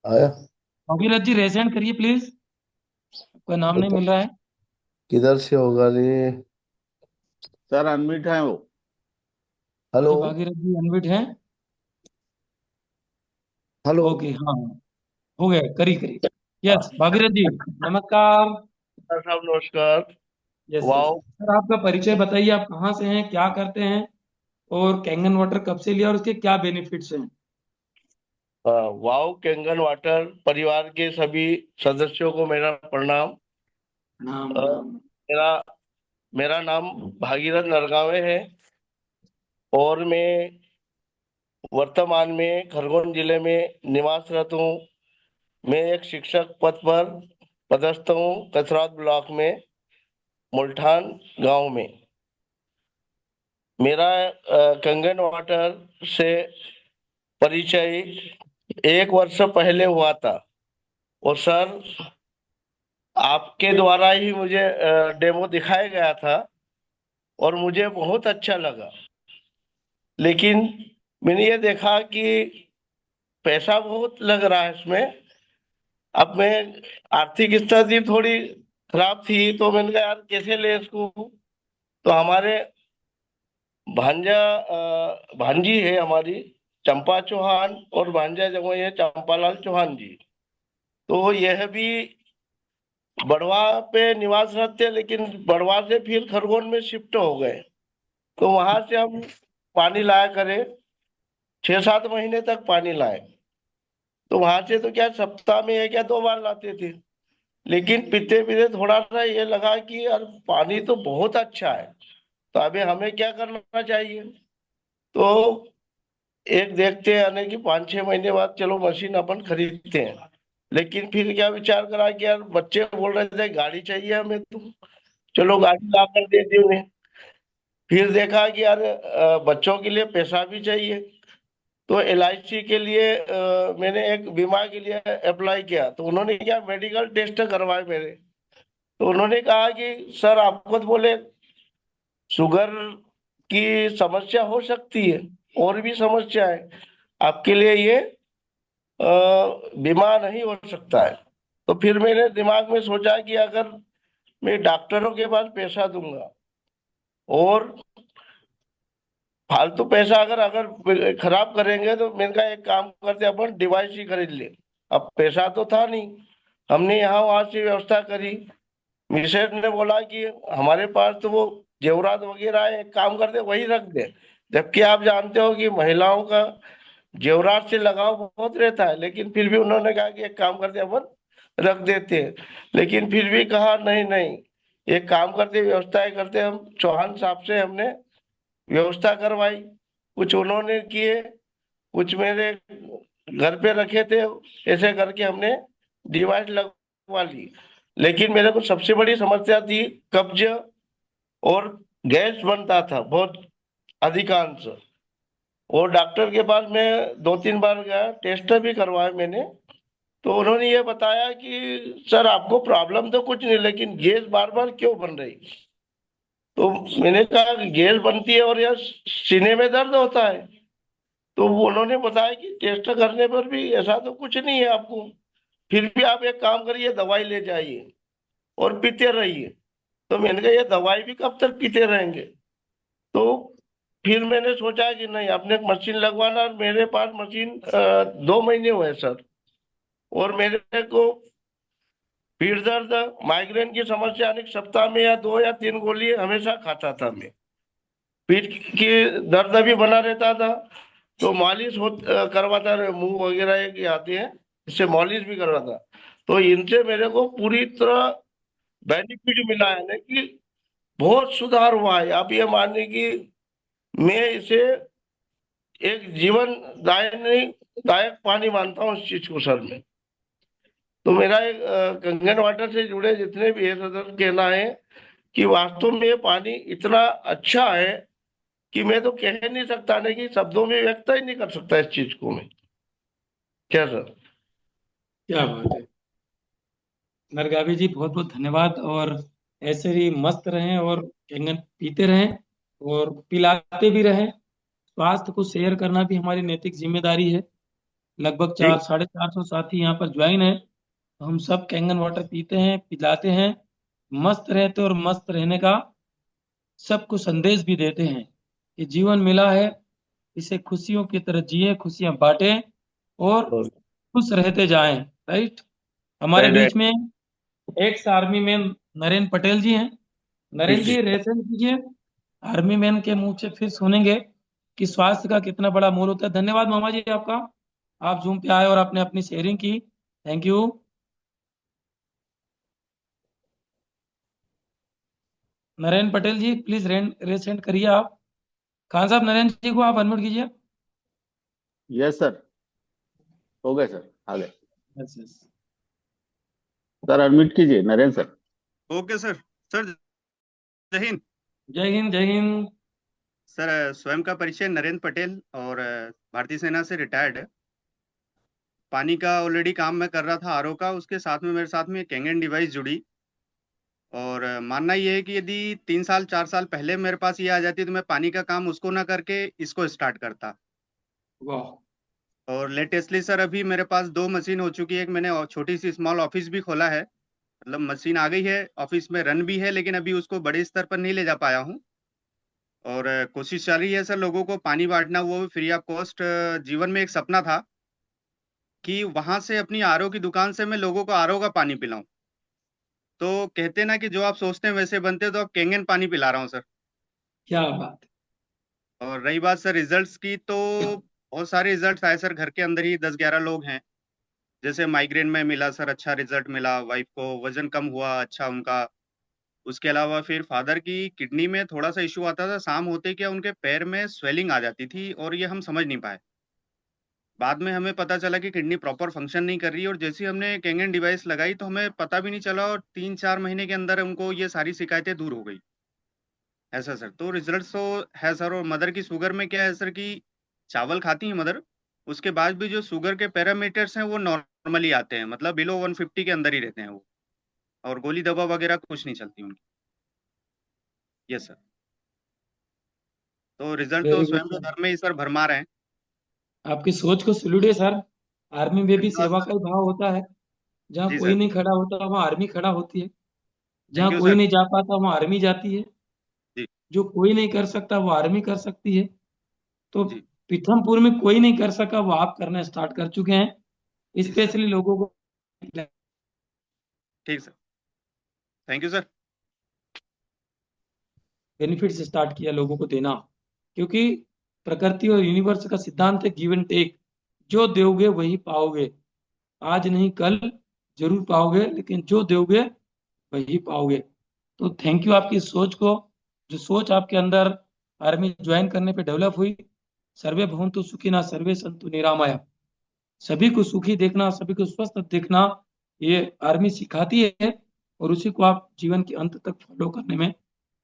आया? भागीरथ जी रेसेंट करिए प्लीज, आपका नाम नहीं मिल रहा है। किधर से होगा ये? सर अनम्यूट है वो। हेलो? जी भागीरथ जी अनम्यूट हैं। हेलो? ओके, हाँ हो गया, करिए करिए। यस भागीरथ जी, नमस्कार। साहब नमस्कार। Yes yes wow. सर, आपका परिचय बताइए, आप कहाँ से हैं, क्या करते हैं और कैंगन वाटर कब से लिया और उसके क्या बेनिफिट्स हैं। वाओ कैंगन वाटर परिवार के सभी सदस्यों को मेरा प्रणाम। नाम अ, नाम। मेरा मेरा नाम भागीरथ नरगावे है, और मैं वर्तमान में खरगोन जिले में निवासरत हूँ। मैं एक शिक्षक पद पर पदस्थ हूँ, कसरात ब्लॉक में, मुल्ठान गांव में। मेरा कंगन वाटर से परिचय 1 वर्ष पहले हुआ था, और सर आपके द्वारा ही मुझे डेमो दिखाया गया था और मुझे बहुत अच्छा लगा। लेकिन मैंने ये देखा कि पैसा बहुत लग रहा है इसमें। अब मैं आर्थिक स्थिति थोड़ी खराब थी, तो मैंने कहा यार कैसे ले इसको। तो हमारे भांजी है हमारी, चंपा चौहान, और भांजा जो है चंपालाल चौहान जी। तो यह भी बड़वा पे निवास रखते, लेकिन बड़वा से फिर खरगोन में शिफ्ट हो गए। तो वहां से हम पानी लाया करें, 6-7 महीने तक पानी लाए। तो वहां से तो क्या सप्ताह में 1 या 2 बार लाते थे, लेकिन पीते पीते थोड़ा सा ये लगा कि यार पानी तो बहुत अच्छा है, तो अभी हमें क्या करना चाहिए। तो एक देखते हैं यानी कि 5-6 महीने बाद चलो मशीन अपन खरीदते हैं। लेकिन फिर क्या विचार करा कि यार बच्चे बोल रहे थे गाड़ी चाहिए हमें, तो चलो गाड़ी ला कर दे दी उन्हें। फिर देखा कि यार बच्चों के लिए पैसा भी चाहिए, तो LIC के लिए मैंने एक बीमा के लिए अप्लाई किया। तो उन्होंने क्या मेडिकल टेस्ट करवाए मेरे। तो उन्होंने कहा कि सर आपको तो बोले शुगर की समस्या हो सकती है, और भी समस्या है, आपके लिए ये बीमा नहीं हो सकता है। तो फिर मैंने दिमाग में सोचा कि अगर मैं डॉक्टरों के पास पैसा दूंगा और फालतू पैसा अगर अगर खराब करेंगे, तो मैंने कहा एक काम करते अपन डिवाइस ही खरीद ले। अब पैसा तो था नहीं, हमने यहाँ वहां से व्यवस्था करी। मिसेज ने बोला कि हमारे पास तो वो जेवरात वगैरह है, एक काम करते वही रख दे। जबकि आप जानते हो कि महिलाओं का जेवरात से लगाव बहुत रहता है, लेकिन फिर भी उन्होंने कहा कि एक काम करते अपन रख देते हैं। लेकिन फिर भी कहा नहीं नहीं, एक काम करते, व्यवस्थाएं करते। हम चौहान साहब से हमने व्यवस्था करवाई, कुछ उन्होंने किए, कुछ मेरे घर पे रखे थे। ऐसे करके हमने डिवाइस लगवा ली। लेकिन मेरे को सबसे बड़ी समस्या थी कब्ज, और गैस बनता था बहुत अधिकांश। और डॉक्टर के पास मैं 2-3 बार गया, टेस्ट भी करवाया मैंने। तो उन्होंने ये बताया कि सर आपको प्रॉब्लम तो कुछ नहीं, लेकिन गैस बार बार क्यों बन रही। तो मैंने कहा गैस बनती है और यह सीने में दर्द होता है। तो वो उन्होंने बताया कि टेस्ट करने पर भी ऐसा तो कुछ नहीं है आपको, फिर भी आप एक काम करिए, दवाई ले जाइए और पीते रहिए। तो मैंने कहा ये दवाई भी कब तक पीते रहेंगे। तो फिर मैंने सोचा कि नहीं, अपने एक मशीन लगवाना। और मेरे पास मशीन 2 महीने हुए सर, और मेरे को पीठ दर्द, माइग्रेन की समस्या अनेक सप्ताह में या 2 या 3 गोली हमेशा खाता था मैं। पीठ की दर्द भी बना रहता था। तो मालिश करवाता रहे, मुंह वगैरह एक आते हैं, इससे मालिश भी करवाता। तो इनसे मेरे को पूरी तरह बेनिफिट मिला है ना, कि बहुत सुधार हुआ है। आप ये मानिए कि मैं इसे एक जीवन दायक पानी मानता हूँ इस चीज को सर में। तो मेरा एक गंगन वाटर से जुड़े जितने भी है सर, कहना है कि वास्तव में ये पानी इतना अच्छा है कि मैं तो कह नहीं सकता, नहीं कि शब्दों में व्यक्त ही नहीं कर सकता इस चीज को मैं। क्या सर? क्या बात है नरगावी जी, बहुत बहुत धन्यवाद। और ऐसे ही मस्त रहें और कैंगन पीते रहें और पिलाते भी रहें। स्वास्थ्य को शेयर करना भी हमारी नैतिक जिम्मेदारी है। लगभग 400-450 साथी यहाँ पर ज्वाइन है। तो हम सब कैंगन वाटर पीते हैं, पिलाते हैं, मस्त रहते और मस्त रहने का सबको संदेश भी देते हैं कि जीवन मिला है, इसे खुशियों की तरह जिए, खुशियां बांटें और खुश रहते जाएं। राइट। हमारे बीच में ex army man Narendra Patel ji हैं। नरेंद्र जी रेशन कीजिए। आर्मी मैन के मुंह से फिर सुनेंगे कि स्वास्थ्य का कितना बड़ा मोल होता है। धन्यवाद मामा जी आपका, आप जूम पे आए और आपने अपनी शेयरिंग की। Thank you. Narendra Patel ji please resend करिए आप। खान साहब नरेंद्र जी को आप अनम्यूट कीजिए। यस सर, हो गए सर, आ गए यस यस। सर। अनम्यूट कीजिए Narendra sir. Okay sir. Sir जय हिंद। जय हिंद जय हिंद। सर स्वयं का परिचय नरेंद्र पटेल, और भारतीय सेना से रिटायर्ड है। पानी का ऑलरेडी काम मैं कर रहा था आरओ का, उसके साथ में मेरे साथ में कैंगन डिवाइस जुड़ी। और मानना ये है कि यदि 3-4 साल पहले मेरे पास ये आ जाती तो मैं पानी का काम उसको ना करके इसको स्टार्ट करता। वाह। और लेटेस्टली सर अभी मेरे पास 2 मशीन हो चुकी है। एक मैंने छोटी सी स्मॉल ऑफिस भी खोला है, मतलब मशीन आ गई है, ऑफिस में रन भी है, लेकिन अभी उसको बड़े स्तर पर नहीं ले जा पाया हूँ। और कोशिश चल रही है सर लोगों को पानी बांटना, वो भी फ्री ऑफ कॉस्ट। जीवन में एक सपना था कि वहां से अपनी आरओ की दुकान से मैं लोगों को आरओ का पानी पिलाऊं। तो कहते ना कि जो आप सोचते हैं वैसे बनते, तो अब कैंगन पानी पिला रहा हूँ सर। क्या बात। और रही बात सर रिजल्ट्स की, तो बहुत सारे रिजल्ट्स आए सर। घर के अंदर ही 10-11 लोग हैं। जैसे माइग्रेन में मिला सर, अच्छा रिजल्ट मिला। वाइफ को वजन कम हुआ, अच्छा उनका। उसके अलावा फिर फादर की किडनी में थोड़ा सा इशू आता था, शाम होते क्या उनके पैर में स्वेलिंग आ जाती थी, और ये हम समझ नहीं पाए। बाद में हमें पता चला कि किडनी प्रॉपर फंक्शन नहीं कर रही है। और जैसे ही हमने कैंगन डिवाइस लगाई तो हमें पता भी नहीं चला, और 3-4 महीने के अंदर उनको ये सारी शिकायतें दूर हो गई। ऐसा सर, तो रिजल्ट तो है सर। और मदर की शुगर में क्या है सर कि चावल खाती है मदर, उसके बाद भी जो शुगर के पैरामीटर्स हैं वो नॉर्मली आते हैं, मतलब बिलो 150 के अंदर ही रहते हैं वो। और गोली दवा वगैरह कुछ नहीं चलती उनकी। Yes sir. तो रिजल्ट तो वेरी स्वयं गुड। के घर में ही सर भरमा रहे हैं। आपकी सोच को सैल्यूट है सर। आर्मी में भी धन्यवाद सेवा सर। का ही भाव होता है। जहाँ जी कोई सर। नहीं खड़ा होता वहाँ आर्मी खड़ा होती है। थैंक जहाँ यू कोई सर। नहीं जा पाता वहाँ आर्मी जाती है। जी जो कोई नहीं कर सकता वो आर्मी कर सकती है। तो जी पीथमपुर में कोई नहीं कर सका वो आप करना स्टार्ट कर चुके हैं। स्पेशली लोगों को ठीक sir, thank you sir. Benefits start किया लोगों को देना, क्योंकि प्रकृति और यूनिवर्स का सिद्धांत है गिव एंड टेक। जो दोगे वही पाओगे, आज नहीं कल जरूर पाओगे, लेकिन जो दोगे वही पाओगे। तो थैंक यू आपकी सोच को, जो सोच आपके अंदर आर्मी ज्वाइन करने पे डेवलप हुई। सर्वे भवन्तु सुखिनः सर्वे सन्तु निरामया। सभी को सुखी देखना, सभी को स्वस्थ देखना, ये आर्मी सिखाती है, और उसी को आप जीवन के अंत तक फॉलो करने में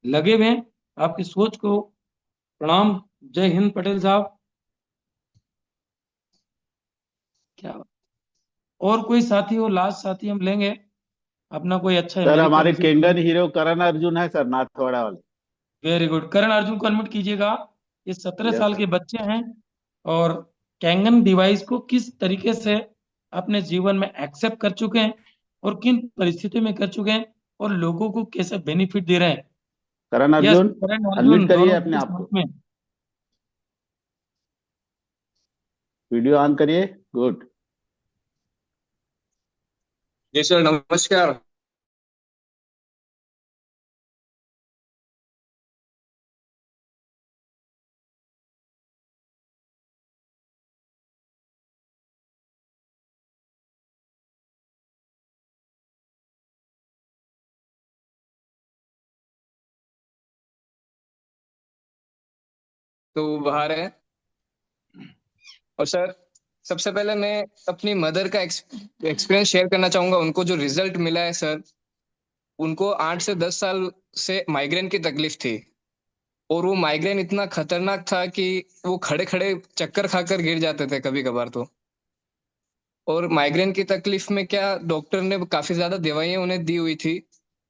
लगे हुए हैं। आपकी सोच को प्रणाम। जय हिंद पटेल साहब। क्या और कोई साथी हो, लास्ट साथी हम लेंगे अपना, कोई अच्छा सर हमारे अमेरिकन केंगन से। हीरो करण अर्जुन है सर, नाथवाड़ा वाले। वेरी गुड, करण अर्जुन को अनम्यूट कीजिएगा। ये 17 यस साल सर। के बच्चे हैं, और कैंगन डिवाइस को किस तरीके से अपने जीवन में एक्सेप्ट कर चुके हैं, और किन परिस्थितियों में कर चुके हैं, और लोगों को कैसे बेनिफिट दे रहे हैं। करण यस, अर्जुन करण अनम्यूट अर्जुन करिए दोनों अपने के आप को, साथ में। वीडियो ऑन करिए। गुड। जी सर, नमस्कार। तो बाहर है। और सर, सबसे पहले मैं अपनी मदर का एक्सपीरियंस शेयर करना चाहूंगा। उनको जो रिजल्ट मिला है सर, उनको 8 से 10 साल से माइग्रेन की तकलीफ थी, और वो माइग्रेन इतना खतरनाक था कि वो खड़े खड़े चक्कर खाकर गिर जाते थे कभी कभार तो। और माइग्रेन की तकलीफ में क्या, डॉक्टर ने काफी ज्यादा दवाइयां उन्हें दी हुई थी,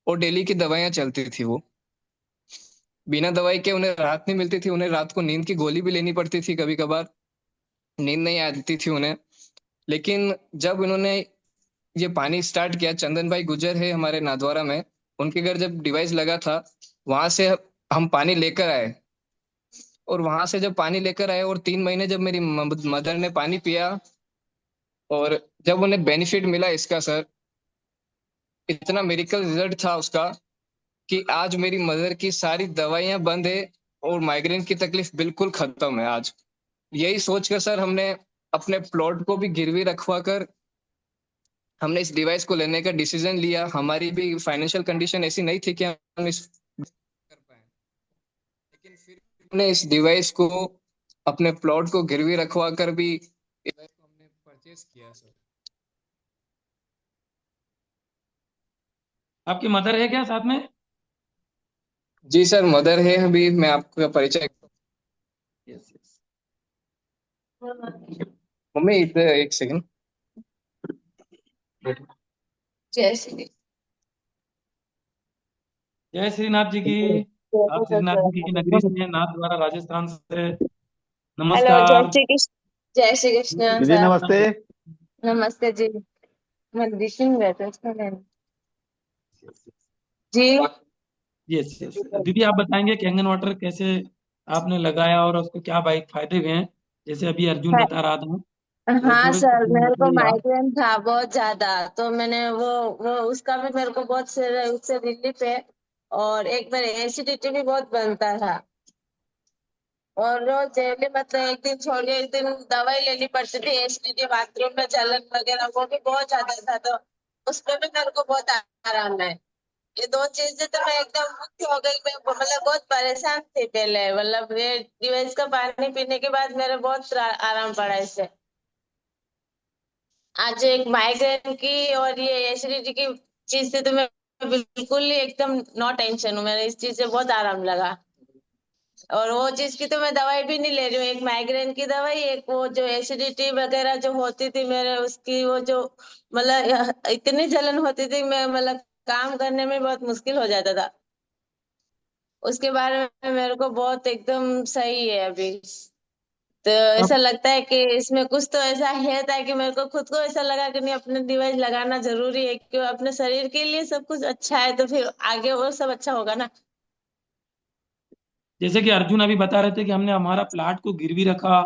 और डेली की दवाइयां चलती थी। वो बिना दवाई के उन्हें राहत नहीं मिलती थी। उन्हें रात को नींद की गोली भी लेनी पड़ती थी, कभी कभार नींद नहीं आती थी उन्हें। लेकिन जब उन्होंने ये पानी स्टार्ट किया, चंदन भाई गुजर है हमारे नाथद्वारा में, उनके घर जब डिवाइस लगा था, वहां से हम पानी लेकर आए। और वहां से जब पानी लेकर आए, और 3 महीने जब मेरी मदर ने पानी पिया, और जब उन्हें बेनिफिट मिला इसका सर, इतना मेडिकल रिजल्ट था उसका कि आज मेरी मदर की सारी दवाइयां बंद है, और माइग्रेन की तकलीफ बिल्कुल खत्म है आज। यही सोचकर सर हमने अपने प्लॉट को भी गिरवी रखवा कर हमने इस डिवाइस को लेने का डिसीजन लिया। हमारी भी फाइनेंशियल कंडीशन ऐसी नहीं थी कि हम इस कर पाए, लेकिन फिर हमने इस डिवाइस को, अपने प्लॉट को गिरवी रखवा कर भी डिवाइस को हमने परचेज किया सर। आपकी मदर है क्या साथ में? जी सर, मदर है। अभी मैं आपका परिचय। Yes yes. मम्मी इधर एक सेकंड। जय श्री जय श्रीनाथ जी की। आप श्रीनाथ जी की नगरी से, नाथ द्वारा राजस्थान से। हेलो, जय नमस्कार। श्री कृष्ण। जय श्री कृष्ण दीदी सर। नमस्ते। नमस्ते जी। मैं दिशा रहता हूँ जी। Yes yes. दीदी आप बताएंगे कैंगन वाटर कैसे आपने लगाया, और उसको क्या बाइक फायदे हुए हैं, जैसे अभी अर्जुन बता रहा था, तो हाँ थोड़े से सर, मेरे को बताइए आप। माइग्रेन था बहुत ज्यादा, तो मैंने वो उसका भी मेरे को बहुत से उससे रिलीफ है। और एक बार एसिडिटी भी बहुत बनता था, और रोज डेली मतलब एक दिन छोड़ के एक दिन दवाई लेनी पड़ती थी। एसिडिटी, बाथरूम में जलन वगैरह वो भी बहुत ज्यादा था, तो उसमें भी मेरे को बहुत आराम है। ये दो चीजें तो मैं एकदम मुक्त हो गई। मैं मतलब बहुत परेशान थी पहले, मतलब ये डिवाइस का पानी पीने के बाद मेरे बहुत आराम पड़ा इससे। आज एक माइग्रेन की और ये एसिडिटी की चीज से तो मैं बिल्कुल ही एकदम नो टेंशन हूँ। मेरे इस चीज से बहुत आराम लगा। और वो चीज की तो मैं दवाई भी नहीं ले रही हूँ, एक माइग्रेन की दवाई, एक वो जो एसिडिटी वगैरह जो होती थी मेरे, उसकी वो जो मतलब इतनी जलन होती थी, मैं मतलब काम करने में बहुत मुश्किल हो जाता था। उसके बारे में मेरे को बहुत एकदम सही है अभी। तो ऐसा अब लगता है कि इसमें कुछ तो ऐसा है, ताकि मेरे को खुद को ऐसा लगा कि नहीं, अपने डिवाइस लगाना जरूरी है, क्यों अपने शरीर के लिए सब कुछ अच्छा है, तो फिर आगे वो सब अच्छा होगा ना। जैसे कि अर्जुन अभी बता रहे थे कि हमने हमारा प्लाट को गिरवी रखा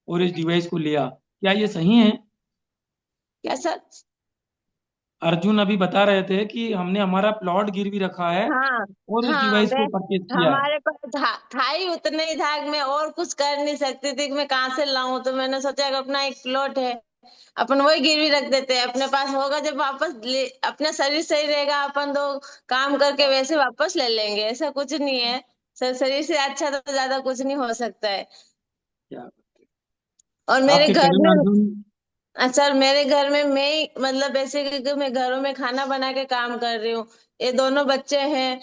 और इस डिवाइस को लिया, क्या ये सही है? क्या सर? अर्जुन अभी बता रहे थे कि हमने हमारा प्लॉट गिरवी रखा है हाँ और इस हाँ, डिवाइस मैं को परचेज किया है। हमारे पास था ही उतना ही था कि मैं और कुछ कर नहीं सकती थी कि मैं कहाँ से लाऊं, तो मैंने सोचा कि अपना एक प्लॉट है, अपन वही गिरवी रख देते हैं, अपने पास होगा जब वापस अपना शरीर सही रहेगा अपन तो काम करके वैसे वापस ले लेंगे, ऐसा कुछ नहीं है सर, शरीर से अच्छा तो ज्यादा कुछ नहीं हो सकता है। क्या और मेरे आपके घर करण में अर्जुन, सर मेरे घर में मैं ही मतलब ऐसे कि मैं घरों में खाना बना के काम कर रही हूँ, ये दोनों बच्चे हैं,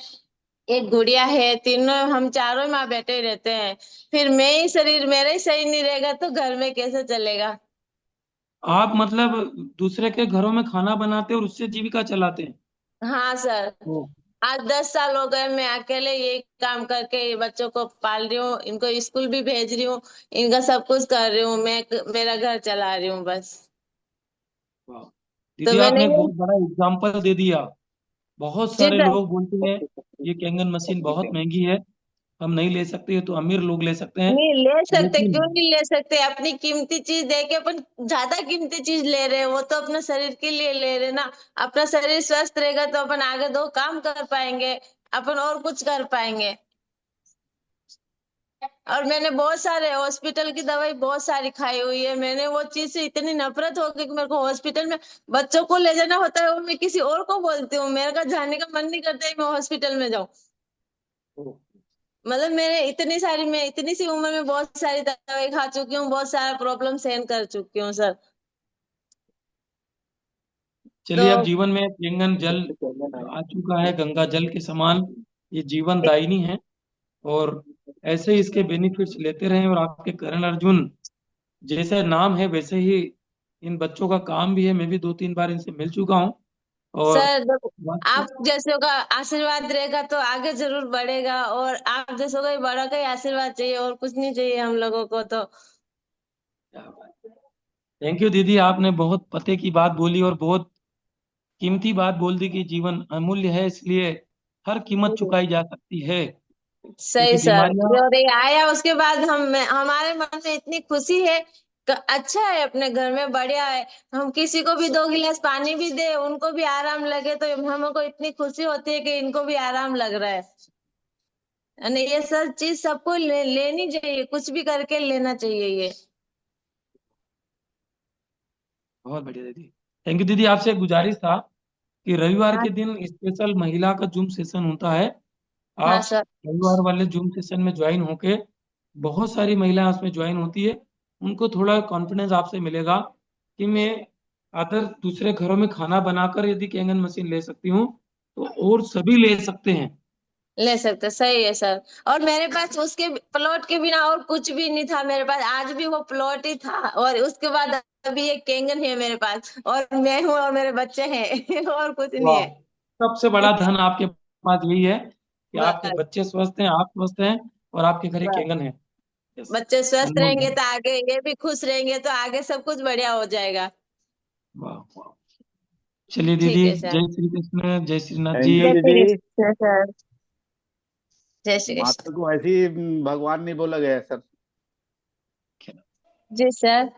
एक गुड़िया है, तीनों हम चारों माँ बेटे ही रहते हैं, फिर मैं ही शरीर मेरा ही सही नहीं रहेगा तो घर में कैसे चलेगा? आप मतलब दूसरे के घरों में खाना बनाते और उससे जीविका चलाते हैं? हाँ सर, ओ, आज 10 साल हो गए मैं अकेले यही काम करके ये बच्चों को पाल रही हूँ, इनको स्कूल भी भेज रही हूँ, इनका सब कुछ कर रही हूँ मैं, मेरा घर चला रही हूँ बस। वाह। तो दीदी मैंने आपने ये बहुत बड़ा एग्जाम्पल दे दिया। बहुत जी सारे सर, लोग बोलते हैं ये कैंगन मशीन बहुत महंगी है, हम नहीं ले सकते, ये तो अमीर लोग ले सकते हैं। नहीं ले सकते, लेकिन क्यों नहीं ले सकते? अपनी कीमती चीज दे के अपन ज्यादा कीमती चीज ले रहे हैं, वो तो अपने शरीर के लिए ले रहे हैं ना, अपना शरीर स्वस्थ रहेगा तो अपन आगे दो काम कर पाएंगे, अपन और कुछ कर पाएंगे। और मैंने बहुत सारे हॉस्पिटल की दवाई बहुत सारी खाई हुई है, मैंने वो चीज से इतनी नफरत हो गई कि मेरे को हॉस्पिटल में बच्चों को ले जाना होता है वो मैं किसी और को बोलती हूँ, मेरे का जाने का मन नहीं करता है मैं हॉस्पिटल में जाऊँ। मतलब मैं इतनी सी उम्र में बहुत सारी दवाई खा चुकी हूँ, बहुत सारा प्रॉब्लम सहन कर चुकी हूँ सर। तो चलिए अब जीवन में कैंगन जल आ चुका है, गंगा जल के समान ये जीवन दायिनी है, और ऐसे ही इसके बेनिफिट्स लेते रहें। और आपके करण अर्जुन जैसे नाम है वैसे ही इन बच्चों का काम भी है, मैं भी 2-3 बार इनसे मिल चुका हूँ। और सर देखो, आप वास्तव जैसों का आशीर्वाद रहेगा तो आगे जरूर बढ़ेगा, और आप जैसों का ही बड़ा का ही आशीर्वाद चाहिए, और कुछ नहीं चाहिए हम लोगों को तो। थैंक यू दीदी, आपने बहुत पते की बात बोली और बहुत कीमती बात बोल दी कि जीवन अमूल्य है, इसलिए हर कीमत चुकाई जा सकती है, सही क्योंकि सर, बीमारियां। और ये आया उसके बाद हमारे मन में इतनी खुशी है कि अच्छा है अपने घर में बढ़िया है, हम किसी को भी 2 गिलास पानी भी दे उनको भी आराम लगे तो हमको इतनी खुशी होती है कि इनको भी आराम लग रहा है। यानी ये सब चीज सबको लेनी चाहिए, कुछ भी करके लेना चाहिए ये। बहुत बढ़िया दीदी, थैंक यू दीदी। आपसे एक गुजारिश था कि रविवार हाँ के दिन स्पेशल महिला का जूम सेशन होता है, हाँ आप सर, रविवार वाले जूम सेशन में ज्वाइन होके, बहुत सारी महिलाएं उसमें ज्वाइन होती है, उनको थोड़ा कॉन्फिडेंस आपसे मिलेगा कि मैं अगर दूसरे घरों में खाना बनाकर यदि कैंगन मशीन ले सकती हूँ तो और सभी ले सकते हैं। ले सकते, सही है सर। और मेरे पास उसके प्लॉट के बिना और कुछ भी नहीं था मेरे पास, आज भी वो प्लॉट ही था, और उसके बाद अभी एक कैंगन है मेरे पास, और मैं हूँ और मेरे बच्चे हैं और कुछ नहीं वाह, है। सबसे बड़ा धन आपके पास यही है कि आपके बस बच्चे स्वस्थ हैं, आप स्वस्थ हैं, और आपके घर एक बस, कैंगन है। यस, बच्चे स्वस्थ अनमोल रहेंगे धन। तो आगे ये भी खुश रहेंगे तो आगे सब कुछ बढ़िया हो जाएगा। वाह वाह। चलिए दीदी, ठीक है सर। जय श्री कृष्ण, जय श्रीनाथ जी। थैंक यू जय श्री दीदी। कृष्ण सर। जय श्री कृष्ण। माता को ऐसे ही भगवान नहीं बोला गया है सर। जी सर।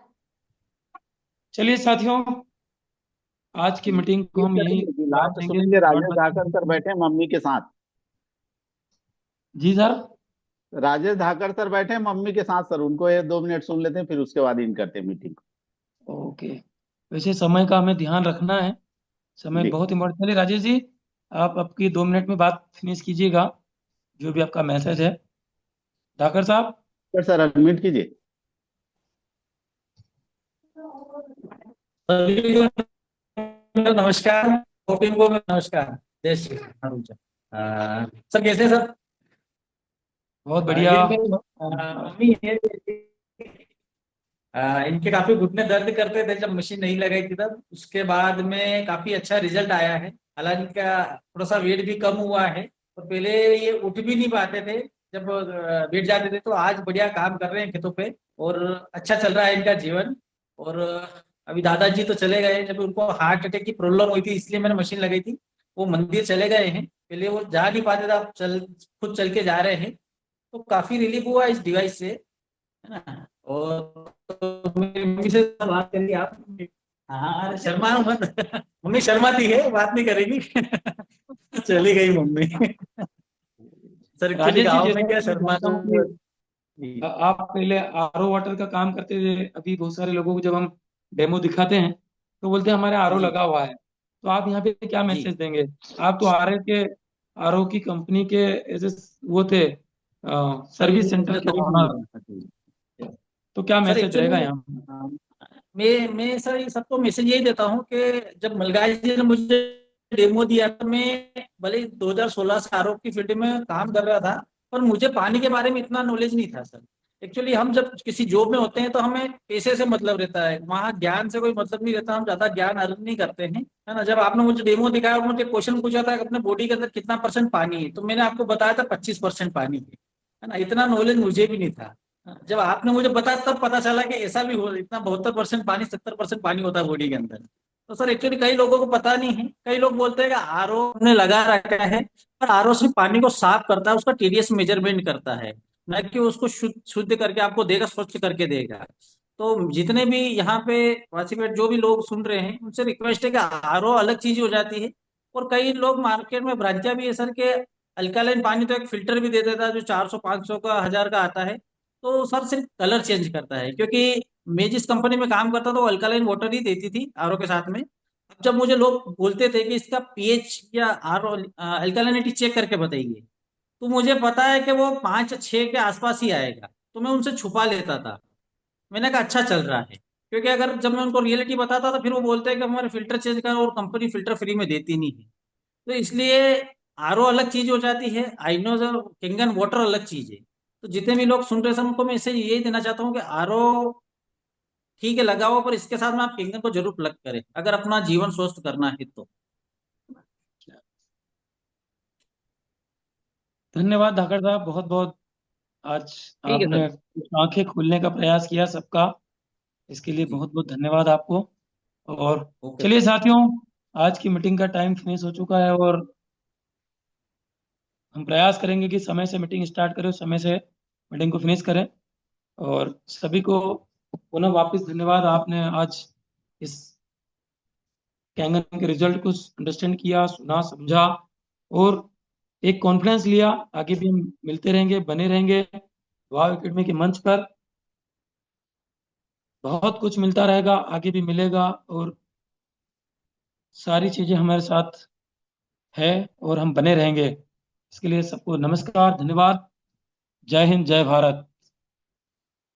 चलिए साथियों, आज की मीटिंग को हम यहीं विराम लास्ट देंगे। सुनेंगे, God Rajesh bless Dhakar sir you. बैठे हैं मम्मी के साथ। जी सर। राजेश धाकर सर बैठे हैं मम्मी के साथ सर, उनको ये 2 मिनट सुन लेते हैं, फिर उसके बाद इन करते हैं मीटिंग। ओके, वैसे समय का हमें ध्यान रखना है, समय जी बहुत इम्पोर्टेंट। चलिए राजेश जी, आप आपकी 2 मिनट में बात फिनिश कीजिएगा, जो भी आपका मैसेज है। ठाकर साहब। सर अनम्यूट कीजिए। सभी को नमस्कार, गोपिन को नमस्कार, जय श्री राम। सर कैसे सर? बहुत बढ़िया। ये मेरी मम्मी है, इनके काफी घुटने दर्द करते थे जब मशीन नहीं लगाई थी तब, उसके बाद में काफी अच्छा रिजल्ट आया है। हालांकि इनका थोड़ा सा वेट भी कम हुआ है, और पहले ये उठ भी नहीं पाते थे, जब बैठ जाते थे, तो आज बढ़िया काम कर रहे हैं खेतों पे, और अच्छा चल रहा है इनका जीवन। और अभी दादाजी तो चले गए, जब उनको हार्ट अटैक की प्रॉब्लम हुई थी इसलिए मैंने मशीन लगाई थी, वो मंदिर चले गए हैं, पहले वो जा नहीं पाते थे, अब खुद चल के जा रहे हैं, तो काफी रिलीफ हुआ इस डिवाइस से, है ना। और तो मेरी मम्मी से बात करिए आप, हाँ अरे शर्मा मत मम्मी शर्माती है, बात नहीं करेगी। चली गई mummy. Sir actually Rajesh ji, गाँव जैसा में क्या कि मैं शर्मा जानता तो हूँ कि आप पहले आरओ वाटर का काम करते थे। अभी बहुत सारे लोगों को जब हम डेमो दिखाते हैं तो बोलते हैं हमारे आरओ जी लगा हुआ है। तो आप यहाँ पे क्या जी मैसेज देंगे? आप तो आरओ की कंपनी के एज वो थे, सर सर्विस सेंटर के ओनर। तो क्या सर मैसेज रहेगा एक्चुअली यहाँ? मैं सर ये सबको मैसेज यही देता हूँ कि जब मलगाई जी ने मुझे डेमो दिया तो मैं भले ही 2016 से आरोप की फील्ड में काम कर रहा था, पर मुझे पानी के बारे में इतना नॉलेज नहीं था सर। एक्चुअली हम जब किसी जॉब में होते हैं तो हमें पैसे से मतलब रहता है, वहाँ ज्ञान से कोई मतलब नहीं रहता, हम ज्यादा ज्ञान अर्जन नहीं करते हैं, है ना। जब आपने मुझे डेमो दिखाया और मुझे क्वेश्चन पूछा था कि अपने बॉडी के अंदर कितना % पानी है, तो मैंने आपको बताया था 25% पानी है ना। इतना नॉलेज मुझे भी नहीं था। जब आपने मुझे बताया तब पता चला कि ऐसा भी हो, इतना 72% पानी 70% पानी होता है बॉडी के अंदर। तो सर एक्चुअली कई लोगों को पता नहीं है, कई लोग बोलते हैं कि आरओ ने लगा रखा है, पर आरओ सिर्फ पानी को साफ करता है, उसका टीडीएस मेजरमेंट करता है, न कि उसको शुद्ध शुद्ध करके आपको देगा, स्वच्छ करके देगा। तो जितने भी यहाँ पे पार्टिसिपेट जो भी लोग सुन रहे हैं उनसे रिक्वेस्ट है कि आरओ अलग चीज हो जाती है। और कई लोग मार्केट में भ्रांतियां भी है सर के अल्कालाइन पानी तो एक फिल्टर भी दे देता है जो 400 500 का 1000 का आता है। तो सर सिर्फ कलर चेंज करता है, क्योंकि मैं जिस कंपनी में काम करता था वो अल्कालाइन वाटर ही देती थी आरओ के साथ में। अब जब मुझे लोग बोलते थे कि इसका पीएच या आरओ अल्कालिनिटी चेक करके बताइए, तो मुझे पता है कि वो 5 6 के आसपास ही आएगा, तो मैं उनसे छुपा लेता था। मैंने कहा अच्छा चल रहा है, क्योंकि अगर जब मैं उनको रियलिटी बताता तो फिर वो बोलते हैं कि हमारे फिल्टर चेंज कर, और कंपनी फिल्टर फ्री में देती नहीं है। तो इसलिए आरओ अलग चीज हो जाती है, आइनोज और किंगन वाटर अलग चीज है। तो जितने भी लोग सुन रहे हैं उनको मैं इसे यही देना चाहता हूँ कि आरओ ठीक है लगाओ, पर इसके साथ में आप किंगन को जरूर प्लग करें अगर अपना जीवन स्वस्थ करना है तो। धन्यवाद धाकड़ साहब, बहुत बहुत। आज ठीक है आपने सर। कुछ आंखें खोलने का प्रयास किया सबका, इसके लिए जी बहुत बहुत धन्यवाद आपको। और ओके चलिए सर। साथियों, आज की मीटिंग का टाइम फिनिश हो चुका है और हम प्रयास करेंगे कि समय से मीटिंग स्टार्ट करें, समय से मीटिंग को फिनिश करें। और सभी को पुनः वापस धन्यवाद, आपने आज इस कैंगन के रिजल्ट को अंडरस्टैंड किया, सुना, समझा और एक कॉन्फिडेंस लिया। आगे भी हम मिलते रहेंगे, बने रहेंगे वाव एकेडमी के मंच पर। बहुत कुछ मिलता रहेगा, आगे भी मिलेगा और सारी चीजें हमारे साथ है और हम बने रहेंगे। इसके लिए सबको नमस्कार, धन्यवाद। जय हिंद, जय भारत।